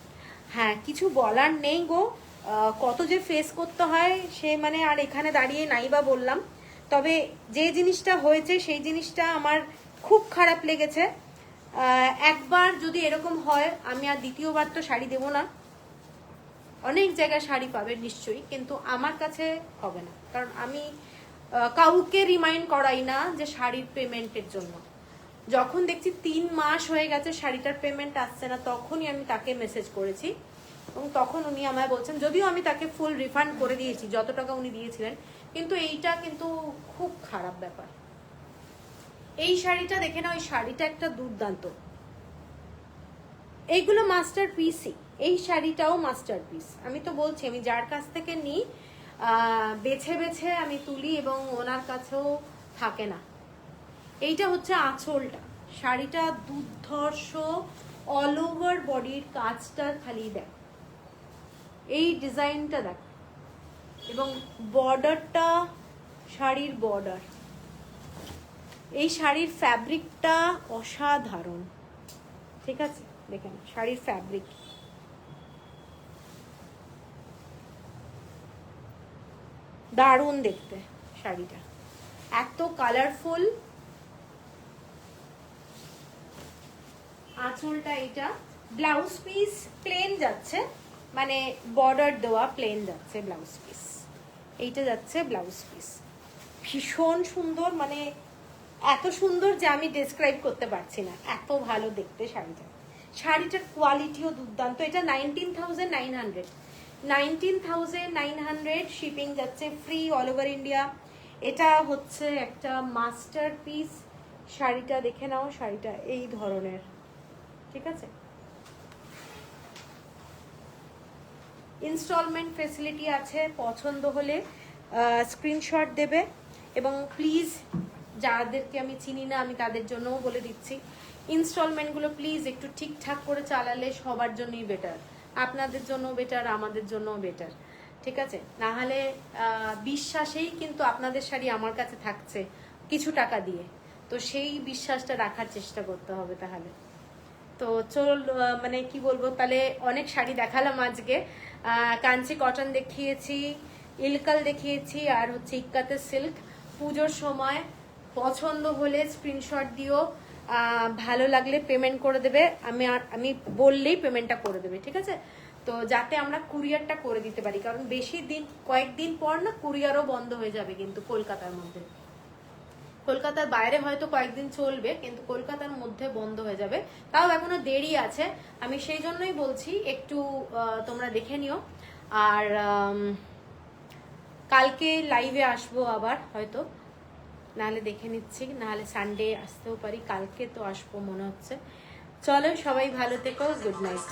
হ্যাঁ, কিছু বলার নেই গো, কত যে ফেস করতে হয় সে মানে আর এখানে দাঁড়িয়ে নাই বা বললাম। তবে যে জিনিসটা হয়েছে সেই জিনিসটা আমার খুব খারাপ লেগেছে। একবার যদি এরকম হয়, আমি আর দ্বিতীয়বার তো শাড়ি দেবো না। অনেক জায়গায় শাড়ি পাবে নিশ্চয়ই, কিন্তু আমার কাছে হবে না, কারণ আমি কাউকে রিমাইন্ড করাই না যে শাড়ির পেমেন্টের জন্য। যখন দেখছি 3 মাস হয়ে গেছে শাড়িটার পেমেন্ট আসছে না, তখনই আমি তাকে মেসেজ করেছি এবং তখন উনি আমায় বলছেন, যদিও আমি তাকে ফুল রিফান্ড করে দিয়েছি যত টাকা উনি দিয়েছিলেন, কিন্তু এইটা কিন্তু খুব খারাপ ব্যাপার। এই শাড়িটা দেখে না, ওই শাড়িটা একটা দুর্দান্ত, এইগুলো মাস্টার পিসই, এই শাড়িটাও মাস্টার পিস। আমি তো বলছি, আমি যার কাছ থেকে নিই বেছে বেছে আমি তুলি এবং ওনার কাছেও থাকে না। এইটা হচ্ছে আঁচলটা, শাড়িটা দুর্ধর্ষ, অল ওভার বডির কাজটা খালি দেখ, এই ডিজাইনটা দেখ, এবং বর্ডারটা, শাড়ির বর্ডার, এই শাড়ির ফ্যাব্রিকটা অসাধারণ। ঠিক আছে, দেখেন শাড়ির ফ্যাব্রিক, দারুণ দেখতে শাড়িটা, এত কালারফুল। আঁচলটা এটা, ব্লাউজ পিস প্লেন যাচ্ছে, মানে বর্ডার দেওয়া প্লেন যাচ্ছে ব্লাউজ পিস, এইটা যাচ্ছে ব্লাউজ পিস। ভীষণ সুন্দর, মানে এত সুন্দর যে আমি ডেসক্রাইব করতে পারছি না, এত ভালো দেখতে শাড়িটা। শাড়িটার কোয়ালিটিও দুর্দান্ত। এটা 19,900, 19,900 শিপিং যাচ্ছে, ফ্রি অল ওভার ইন্ডিয়া। এটা হচ্ছে একটা মাস্টার পিস। শাড়িটা দেখে নাও, শাড়িটা এই ধরনের, ঠিক আছে। ইনস্টলমেন্ট ফেসিলিটি আছে, পছন্দ হলে স্ক্রিনশট দেবে। এবং প্লিজ, যাদেরকে আমি চিনি না আমি তাদের জন্যও বলে দিচ্ছি, ইনস্টলমেন্টগুলো প্লিজ একটু ঠিকঠাক করে চালালে সবার জন্যই বেটার, আপনাদের জন্য বেটার, আমাদের জন্যও বেটার, ঠিক আছে। না হলে বিশ্বাসেই কিন্তু আপনাদের শাড়ি আমার কাছে থাকছে কিছু টাকা দিয়ে, তো সেই বিশ্বাসটা রাখার চেষ্টা করতে হবে তাহলে। তো চল, মানে কি বলবো, তাহলে অনেক শাড়ি দেখালাম আজকে। কাঞ্চি কটন দেখিয়েছি, ইলকাল দেখিয়েছি, আর হচ্ছে ইক্কাতের সিল্ক। পুজোর সময় পছন্দ হলে স্ক্রিনশট দিও, ভালো লাগলে পেমেন্ট করে দেবে, আমি বললেই পেমেন্টটা করে দেবে, ঠিক আছে। তো যাতে আমরা কুরিয়ারটা করে দিতে পারি, কারণ বেশি দিন, কয়েকদিন পর না কুরিয়ারও বন্ধ হয়ে যাবে কিন্তু কলকাতার মধ্যে। কলকাতার বাইরে হয়তো কয়েকদিন চলবে, কিন্তু কলকাতার মধ্যে বন্ধ হয়ে যাবে। তাও এখনো দেরি আছে, আমি সেই জন্যই বলছি একটু তোমরা দেখে নিও। আর কালকে লাইভে আসবো আবার হয়তো, নাহলে দেখে নিচ্ছি, নাহলে সানডে আসতেও পারি, কালকে তো আসবো মনে হচ্ছে। চলো সবাই ভালো থেকো, গুড নাইট।